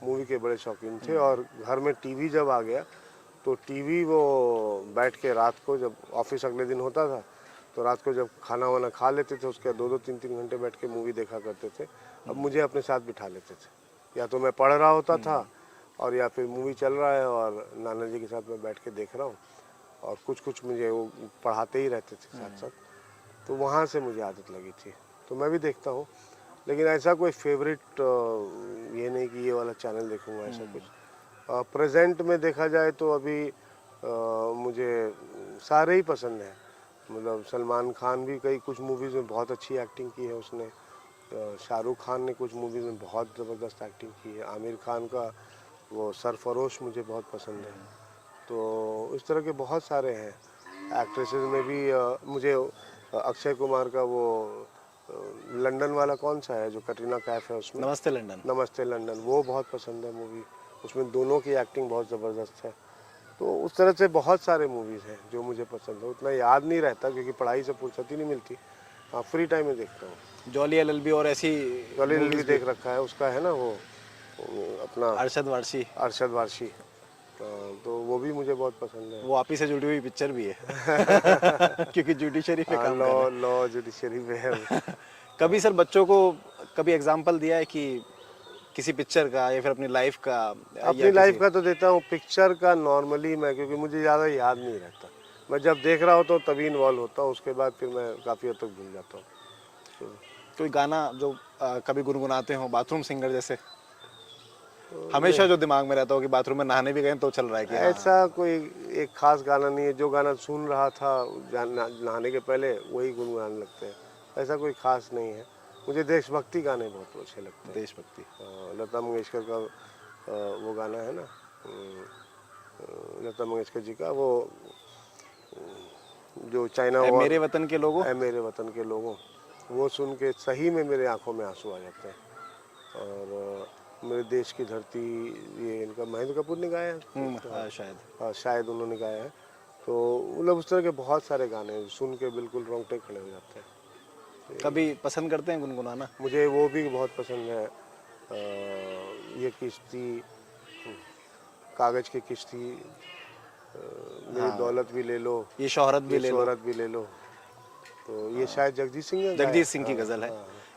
मूवी के बड़े शौकीन थे। और घर में टीवी जब आ गया तो टीवी वो बैठ के रात को, जब ऑफिस अगले दिन होता था तो रात को जब खाना वाना खा लेते थे उसके 2-3 घंटे बैठ के मूवी देखा करते थे। अब मुझे अपने साथ बिठा लेते थे, या तो मैं पढ़ रहा होता था और या फिर मूवी चल रहा है और नाना जी के साथ मैं बैठ के देख रहा हूँ, और कुछ मुझे वो पढ़ाते ही रहते थे साथ साथ। तो वहाँ से मुझे आदत लगी थी, तो मैं भी देखता हूँ। लेकिन ऐसा कोई फेवरेट ये नहीं कि ये वाला चैनल देखूँगा, ऐसा कुछ। प्रेजेंट में देखा जाए तो अभी मुझे सारे ही पसंद हैं। मतलब सलमान खान भी कई कुछ मूवीज़ में बहुत अच्छी एक्टिंग की है उसने। शाहरुख खान ने कुछ मूवीज़ में बहुत ज़बरदस्त एक्टिंग की है। आमिर खान का वो सरफरोश मुझे बहुत पसंद है। तो इस तरह के बहुत सारे हैं। एक्ट्रेसेस में भी मुझे अक्षय कुमार का वो लंदन वाला कौन सा है जो कटरीना कैफ है उसमें, नमस्ते लंदन। नमस्ते लंदन, वो बहुत पसंद है मूवी। उसमें दोनों की एक्टिंग बहुत ज़बरदस्त है। तो उस तरह से बहुत सारे मूवीज़ हैं जो मुझे पसंद है। उतना याद नहीं रहता क्योंकि पढ़ाई से फुर्सत ही नहीं मिलती। हाँ, फ्री टाइम में देखता हूँ। जॉली एलएलबी और ऐसी जॉली एलएलबी मूवीज भी। देख रखा है, उसका है ना वो अपना अरशद वारसी, अरशद वारसी। तो वो भी मुझे बहुत पसंद है। वो आप ही से जुड़ी हुई पिक्चर भी है। क्योंकि जुडिशरी पे काम कर रहे हैं। लॉ जुडिशरी में है। कभी सर बच्चों को कभी एग्जाम्पल दिया है कि किसी पिक्चर का या फिर अपनी लाइफ का? अपनी लाइफ का तो देता हूँ, पिक्चर का नॉर्मली मैं, क्योंकि मुझे ज़्यादा याद नहीं रहता। मैं जब देख रहा होता हूँ तभी इन्वॉल्व होता हूँ, उसके बाद फिर मैं काफ़ी हद तक भूल जाता हूँ। कोई गाना जो कभी गुनगुनाते हो, बाथरूम सिंगर जैसे? हमेशा जो दिमाग में रहता हो कि बाथरूम में नहाने भी गए तो चल रहा है कि हाँ। ऐसा कोई एक खास गाना नहीं है। जो गाना सुन रहा था नहाने के पहले वही गुनगुनाने लगते हैं, ऐसा कोई खास नहीं है। मुझे देशभक्ति गाने बहुत अच्छे लगते हैं। देशभक्ति। लता मंगेशकर का वो गाना है ना, लता मंगेशकर जी का वो जो चाइना ऐ वॉर, मेरे वतन के लोगों। ऐ मेरे वतन के लोगों, वो सुन के सही में मेरे आंखों में आंसू आ जाते हैं। और मेरे देश की धरती, ये इनका महेंद्र कपूर ने गाया है शायद। हाँ, शायद उन्होंने गाया है। तो मतलब उस तरह के बहुत सारे गाने हैं, सुन के बिल्कुल रोंगटे खड़े हो जाते हैं। कभी पसंद करते हैं गुनगुनाना? मुझे वो भी बहुत पसंद है। ये किश्ती, कागज की किश्ती, मेरी दौलत भी ले लो, ये शोहरत भी ले लो। शोहरत भी ले लो। तो ये शायद जगजीत सिंह ने गाया जगजीत है। सिंह की गजल है।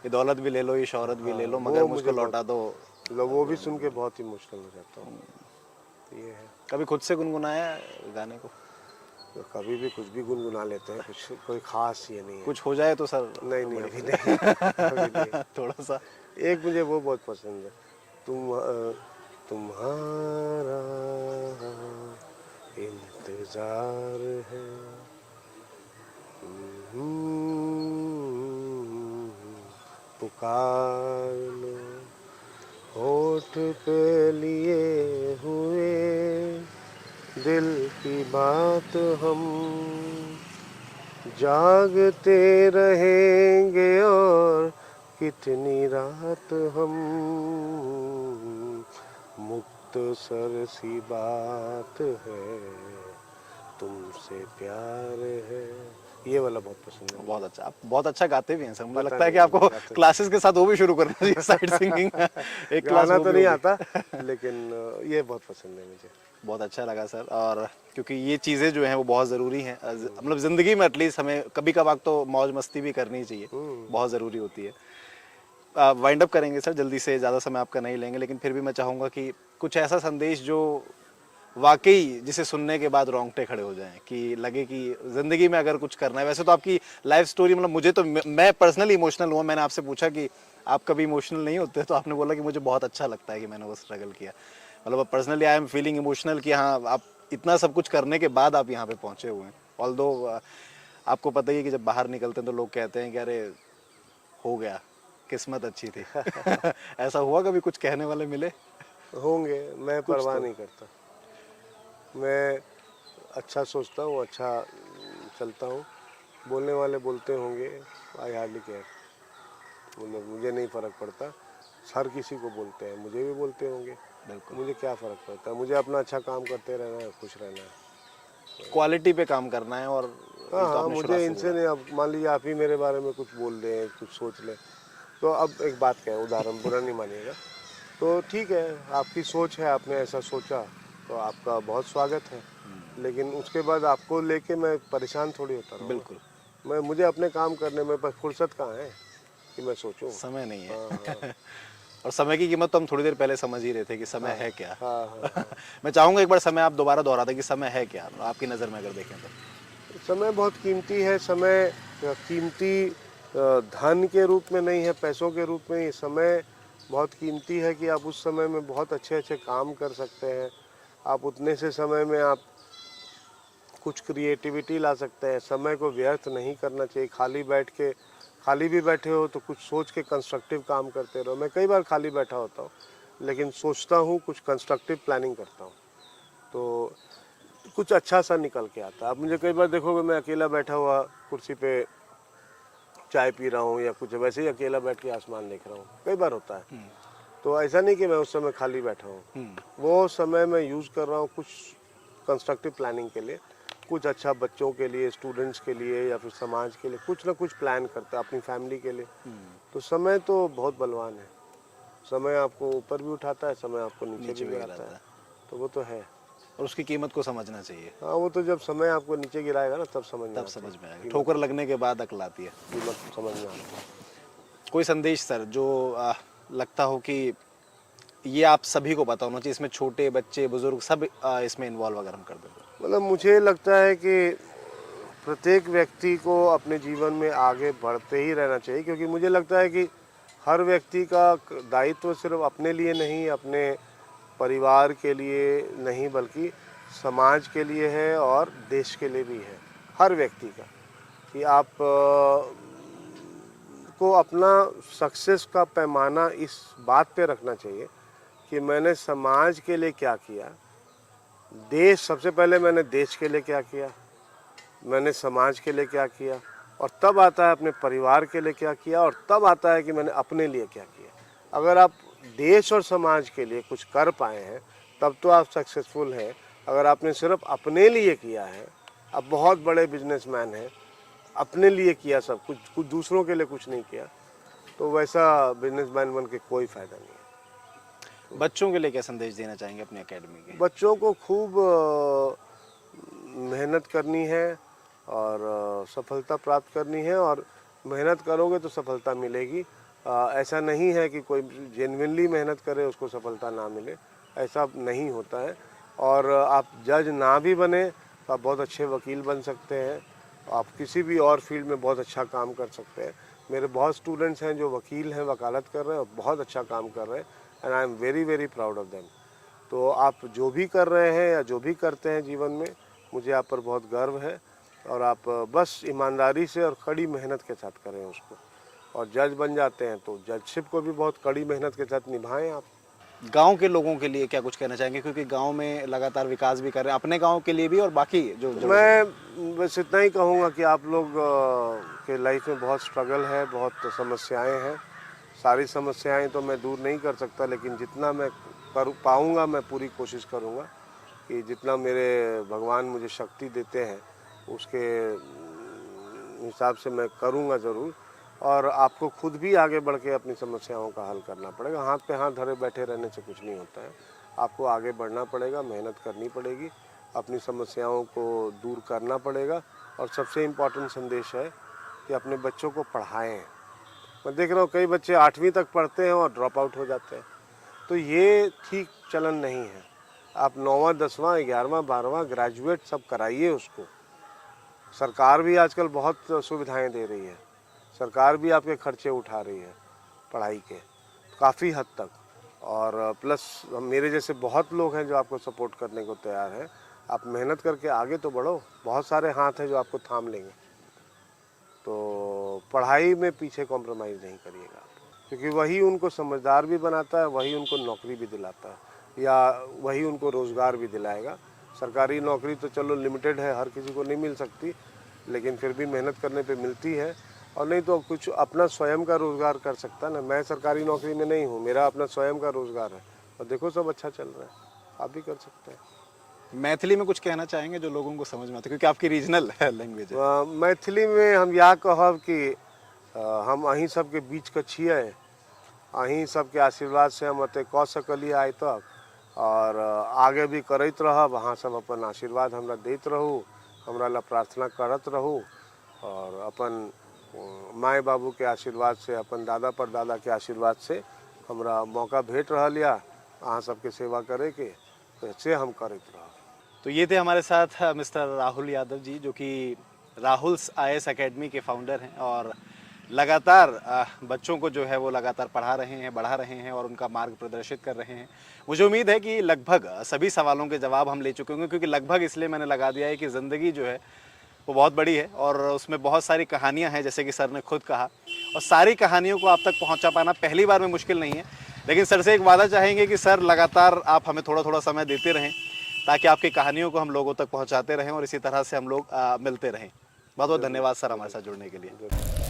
ये दौलत भी ले लो, ये शोहरत भी ले लो, मगर वो मुझको मुझे लौटा दो। मतलब वो भी सुन के बहुत इमोशनल हो जाता हूँ। ये है। कभी खुद से गुनगुनाया गाने को? तो कभी भी कुछ भी गुनगुना लेते हैं, कुछ कोई खास ये नहीं है। कुछ हो जाए तो सर नहीं नहीं, बड़ी अभी खुशी। नहीं, अभी नहीं। थोड़ा सा। एक मुझे वो बहुत पसंद है, तुम्हारा इंतजार है, पुकार लो, होठ पे लिए हुए दिल की बात हम जागते रहेंगे और कितनी रात हम, मुक्त सर सी बात है, तुमसे प्यार है। ये वाला बहुत पसंद है। बहुत अच्छा, आप बहुत अच्छा गाते भी हैं सर। मुझे पता लगता है कि नहीं, आपको गाते- क्लासेस के साथ वो भी शुरू करना चाहिए, साइड सिंगिंग। एक क्लास गाना वो तो भी नहीं होगी। आता, लेकिन ये बहुत पसंद है मुझे। बहुत अच्छा लगा सर। और क्योंकि ये चीज़ें जो हैं वो बहुत ज़रूरी हैं, मतलब ज़िंदगी में एटलीस्ट हमें कभी कभार तो मौज मस्ती भी करनी चाहिए, बहुत ज़रूरी होती है। वाइंड अप करेंगे सर जल्दी से, ज़्यादा समय आपका नहीं लेंगे, लेकिन फिर भी मैं चाहूँगा कि कुछ ऐसा संदेश जो वाकई जिसे सुनने के बाद रोंगटे खड़े हो जाएं, कि लगे कि ज़िंदगी में अगर कुछ करना है। वैसे तो आपकी लाइफ स्टोरी, मतलब मुझे तो, मैं पर्सनली इमोशनल हुआ। मैंने आपसे पूछा कि आप कभी इमोशनल नहीं होते, तो आपने बोला कि मुझे बहुत अच्छा लगता है कि मैंने वो स्ट्रगल किया। मतलब personally I am feeling emotional कि हाँ, आप इतना सब कुछ करने के बाद आप यहाँ पे पहुँचे हुए हैं। ऑल्दो आपको पता ही है कि जब बाहर निकलते हैं तो लोग कहते हैं कि अरे हो गया, किस्मत अच्छी थी। ऐसा हुआ कभी, कुछ कहने वाले मिले? होंगे, मैं कुछ परवाह तो। नहीं करता। मैं अच्छा सोचता हूँ, अच्छा चलता हूँ। बोलने वाले बोलते होंगे, आई हार्डली केयर, मुझे नहीं फ़र्क पड़ता। हर किसी को बोलते हैं, मुझे भी बोलते होंगे, बिल्कुल। मुझे क्या फ़र्क पड़ता है। मुझे अपना अच्छा काम करते रहना है, खुश रहना है। क्वालिटी पे काम करना है। और हाँ ये तो हाँ, आपने शुरुआत मुझे से इनसे बोला। नहीं, अब मान लीजिए आप ही मेरे बारे में कुछ बोल दें, कुछ सोच लें, तो अब एक बात कहें, उदाहरण बुरा नहीं मानिएगा, तो ठीक है, आपकी सोच है, आपने ऐसा सोचा, तो आपका बहुत स्वागत है। लेकिन उसके बाद आपको लेके मैं परेशान थोड़ी होता रहूँगा। बिल्कुल। मुझे अपने काम करने में बस फुर्सत कहाँ है कि मैं सोचूं। समय नहीं हाँ है। हाँ और समय की कीमत तो हम थोड़ी देर पहले समझ ही रहे थे कि समय है क्या। हाँ हाँ हाँ। मैं चाहूंगा एक बार समय आप दोबारा दोहरा दें कि समय है क्या आपकी नज़र में अगर देखें तो। समय बहुत कीमती है। समय कीमती धन के रूप में नहीं है, पैसों के रूप में ही। समय बहुत कीमती है कि आप उस समय में बहुत अच्छे अच्छे काम कर सकते हैं। आप उतने से समय में आप कुछ क्रिएटिविटी ला सकते हैं। समय को व्यर्थ नहीं करना चाहिए। खाली भी बैठे हो तो कुछ सोच के कंस्ट्रक्टिव काम करते रहो। मैं कई बार खाली बैठा होता हूँ, लेकिन सोचता हूँ, कुछ कंस्ट्रक्टिव प्लानिंग करता हूँ, तो कुछ अच्छा सा निकल के आता है। आप मुझे कई बार देखोगे, मैं अकेला बैठा हुआ कुर्सी पे चाय पी रहा हूँ या कुछ वैसे ही अकेला बैठ के आसमान देख रहा हूँ, कई बार होता है। तो ऐसा नहीं कि मैं उस समय खाली बैठा हूँ, वो समय मैं यूज़ कर रहा हूँ कुछ कंस्ट्रक्टिव प्लानिंग के लिए, कुछ अच्छा बच्चों के लिए, स्टूडेंट्स के लिए, या फिर समाज के लिए कुछ ना कुछ प्लान करता है, अपनी फैमिली के लिए। तो समय तो बहुत बलवान है। समय आपको ऊपर भी उठाता है, समय आपको नीचे भी गिराता है, तो वो तो है। और उसकी कीमत को समझना चाहिए। हाँ, वो तो जब समय आपको नीचे गिराएगा ना, तब समझ में तब आती है समझ में आएगा, कीमत, ठोकर लगने के बाद अकल आती है। कीमत समझ में आती है। कोई संदेश सर जो लगता हो कि ये आप सभी को पता होना चाहिए, इसमें छोटे बच्चे बुजुर्ग सब इसमें इन्वॉल्व अगर हम कर दें तो? मतलब मुझे लगता है कि प्रत्येक व्यक्ति को अपने जीवन में आगे बढ़ते ही रहना चाहिए, क्योंकि मुझे लगता है कि हर व्यक्ति का दायित्व सिर्फ अपने लिए नहीं, अपने परिवार के लिए नहीं, बल्कि समाज के लिए है और देश के लिए भी है। हर व्यक्ति का, कि आप को अपना सक्सेस का पैमाना इस बात पे रखना चाहिए कि मैंने समाज के लिए क्या किया, देश, सबसे पहले मैंने देश के लिए क्या किया, मैंने समाज के लिए क्या किया, और तब आता है अपने परिवार के लिए क्या किया, और तब आता है कि मैंने अपने लिए क्या किया। अगर आप देश और समाज के लिए कुछ कर पाए हैं, तब तो आप सक्सेसफुल हैं। अगर आपने सिर्फ अपने लिए किया है, आप बहुत बड़े बिजनेसमैन हैं, अपने लिए किया सब कुछ, कुछ दूसरों के लिए कुछ नहीं किया, तो वैसा बिजनेसमैन बन के कोई फ़ायदा नहीं है। बच्चों के लिए क्या संदेश देना चाहेंगे अपनी एकेडमी के? बच्चों को खूब मेहनत करनी है और सफलता प्राप्त करनी है, और मेहनत करोगे तो सफलता मिलेगी। ऐसा नहीं है कि कोई जेन्युइनली मेहनत करे उसको सफलता ना मिले, ऐसा नहीं होता है। और आप जज ना भी बने तो आप बहुत अच्छे वकील बन सकते हैं, आप किसी भी और फील्ड में बहुत अच्छा काम कर सकते हैं। मेरे बहुत स्टूडेंट्स हैं जो वकील हैं, वकालत कर रहे हैं और बहुत अच्छा काम कर रहे हैं, and I am very very proud of them. तो आप जो भी कर रहे हैं या जो भी करते हैं जीवन में, मुझे आप पर बहुत गर्व है, और आप बस ईमानदारी से और कड़ी मेहनत के साथ करें उसको, और जज बन जाते हैं तो जजशिप को भी बहुत कड़ी मेहनत के साथ निभाएं आप। गांव के लोगों के लिए क्या कुछ कहना चाहेंगे, क्योंकि गांव में लगातार विकास भी कर रहे हैं, अपने गांव के लिए भी और बाकी जो मैं बस इतना ही कहूँगा कि आप लोग के लाइफ में बहुत स्ट्रगल है, बहुत समस्याएं हैं। सारी समस्याएं तो मैं दूर नहीं कर सकता, लेकिन जितना मैं कर पाऊँगा मैं पूरी कोशिश करूँगा कि जितना मेरे भगवान मुझे शक्ति देते हैं उसके हिसाब से मैं करूँगा ज़रूर। और आपको खुद भी आगे बढ़ के अपनी समस्याओं का हल करना पड़ेगा। हाथ पे हाथ धरे बैठे रहने से कुछ नहीं होता है, आपको आगे बढ़ना पड़ेगा, मेहनत करनी पड़ेगी, अपनी समस्याओं को दूर करना पड़ेगा। और सबसे इम्पोर्टेंट संदेश है कि अपने बच्चों को पढ़ाएं। मैं देख रहा हूँ कई बच्चे 8वीं तक पढ़ते हैं और ड्रॉप आउट हो जाते हैं, तो ये ठीक चलन नहीं है। आप 9वां 10वां 11वां 12वां ग्रेजुएट सब कराइए उसको। सरकार भी आजकल बहुत सुविधाएं दे रही है, सरकार भी आपके खर्चे उठा रही है पढ़ाई के काफ़ी हद तक, और प्लस मेरे जैसे बहुत लोग हैं जो आपको सपोर्ट करने को तैयार हैं। आप मेहनत करके आगे तो बढ़ो, बहुत सारे हाथ हैं जो आपको थाम लेंगे। तो पढ़ाई में पीछे कॉम्प्रोमाइज़ नहीं करिएगा आप, क्योंकि वही उनको समझदार भी बनाता है, वही उनको नौकरी भी दिलाता है, या वही उनको रोज़गार भी दिलाएगा। सरकारी नौकरी तो चलो लिमिटेड है, हर किसी को नहीं मिल सकती, लेकिन फिर भी मेहनत करने पे मिलती है। और नहीं तो कुछ अपना स्वयं का रोज़गार कर सकता है ना। मैं सरकारी नौकरी में नहीं हूँ, मेरा अपना स्वयं का रोज़गार है, और देखो सब अच्छा चल रहा है, आप भी कर सकते हैं। मैथिली में कुछ कहना चाहेंगे जो लोगों को समझ में आता है, क्योंकि आपकी रीजनल लैंग्वेज है। मैथिली में हम यह कहब कि हम अहीं सबके बीच के छिए, अहीं सबके आशीर्वाद से हम अते कऽ सकलिए आइ तक, और आगे भी करैत रहब। अहाँ सब अपन आशीर्वाद हमरा दैत रहू, हमरा ला प्रार्थना करत रहू, और अपन माय बाबू के आशीर्वाद से, अपन दादा परदादा के आशीर्वाद से हमरा मौका भेट रहल या अहाँ सबके सेवा करे के, तो से हम करत रहब। तो ये थे हमारे साथ मिस्टर राहुल यादव जी, जो कि राहुल्स IAS एकेडमी के फाउंडर हैं, और लगातार बच्चों को जो है वो लगातार पढ़ा रहे हैं, बढ़ा रहे हैं और उनका मार्ग प्रदर्शित कर रहे हैं। मुझे उम्मीद है कि लगभग सभी सवालों के जवाब हम ले चुके होंगे, क्योंकि लगभग इसलिए मैंने लगा दिया है कि ज़िंदगी जो है वो बहुत बड़ी है और उसमें बहुत सारी कहानियां हैं, जैसे कि सर ने खुद कहा, और सारी कहानियों को आप तक पहुंचा पाना पहली बार में मुश्किल नहीं है। लेकिन सर से एक वादा चाहेंगे कि सर लगातार आप हमें थोड़ा थोड़ा समय देते रहें, ताकि आपकी कहानियों को हम लोगों तक पहुंचाते रहें और इसी तरह से हम लोग मिलते रहें। बहुत बहुत धन्यवाद सर हमारे साथ जुड़ने के लिए।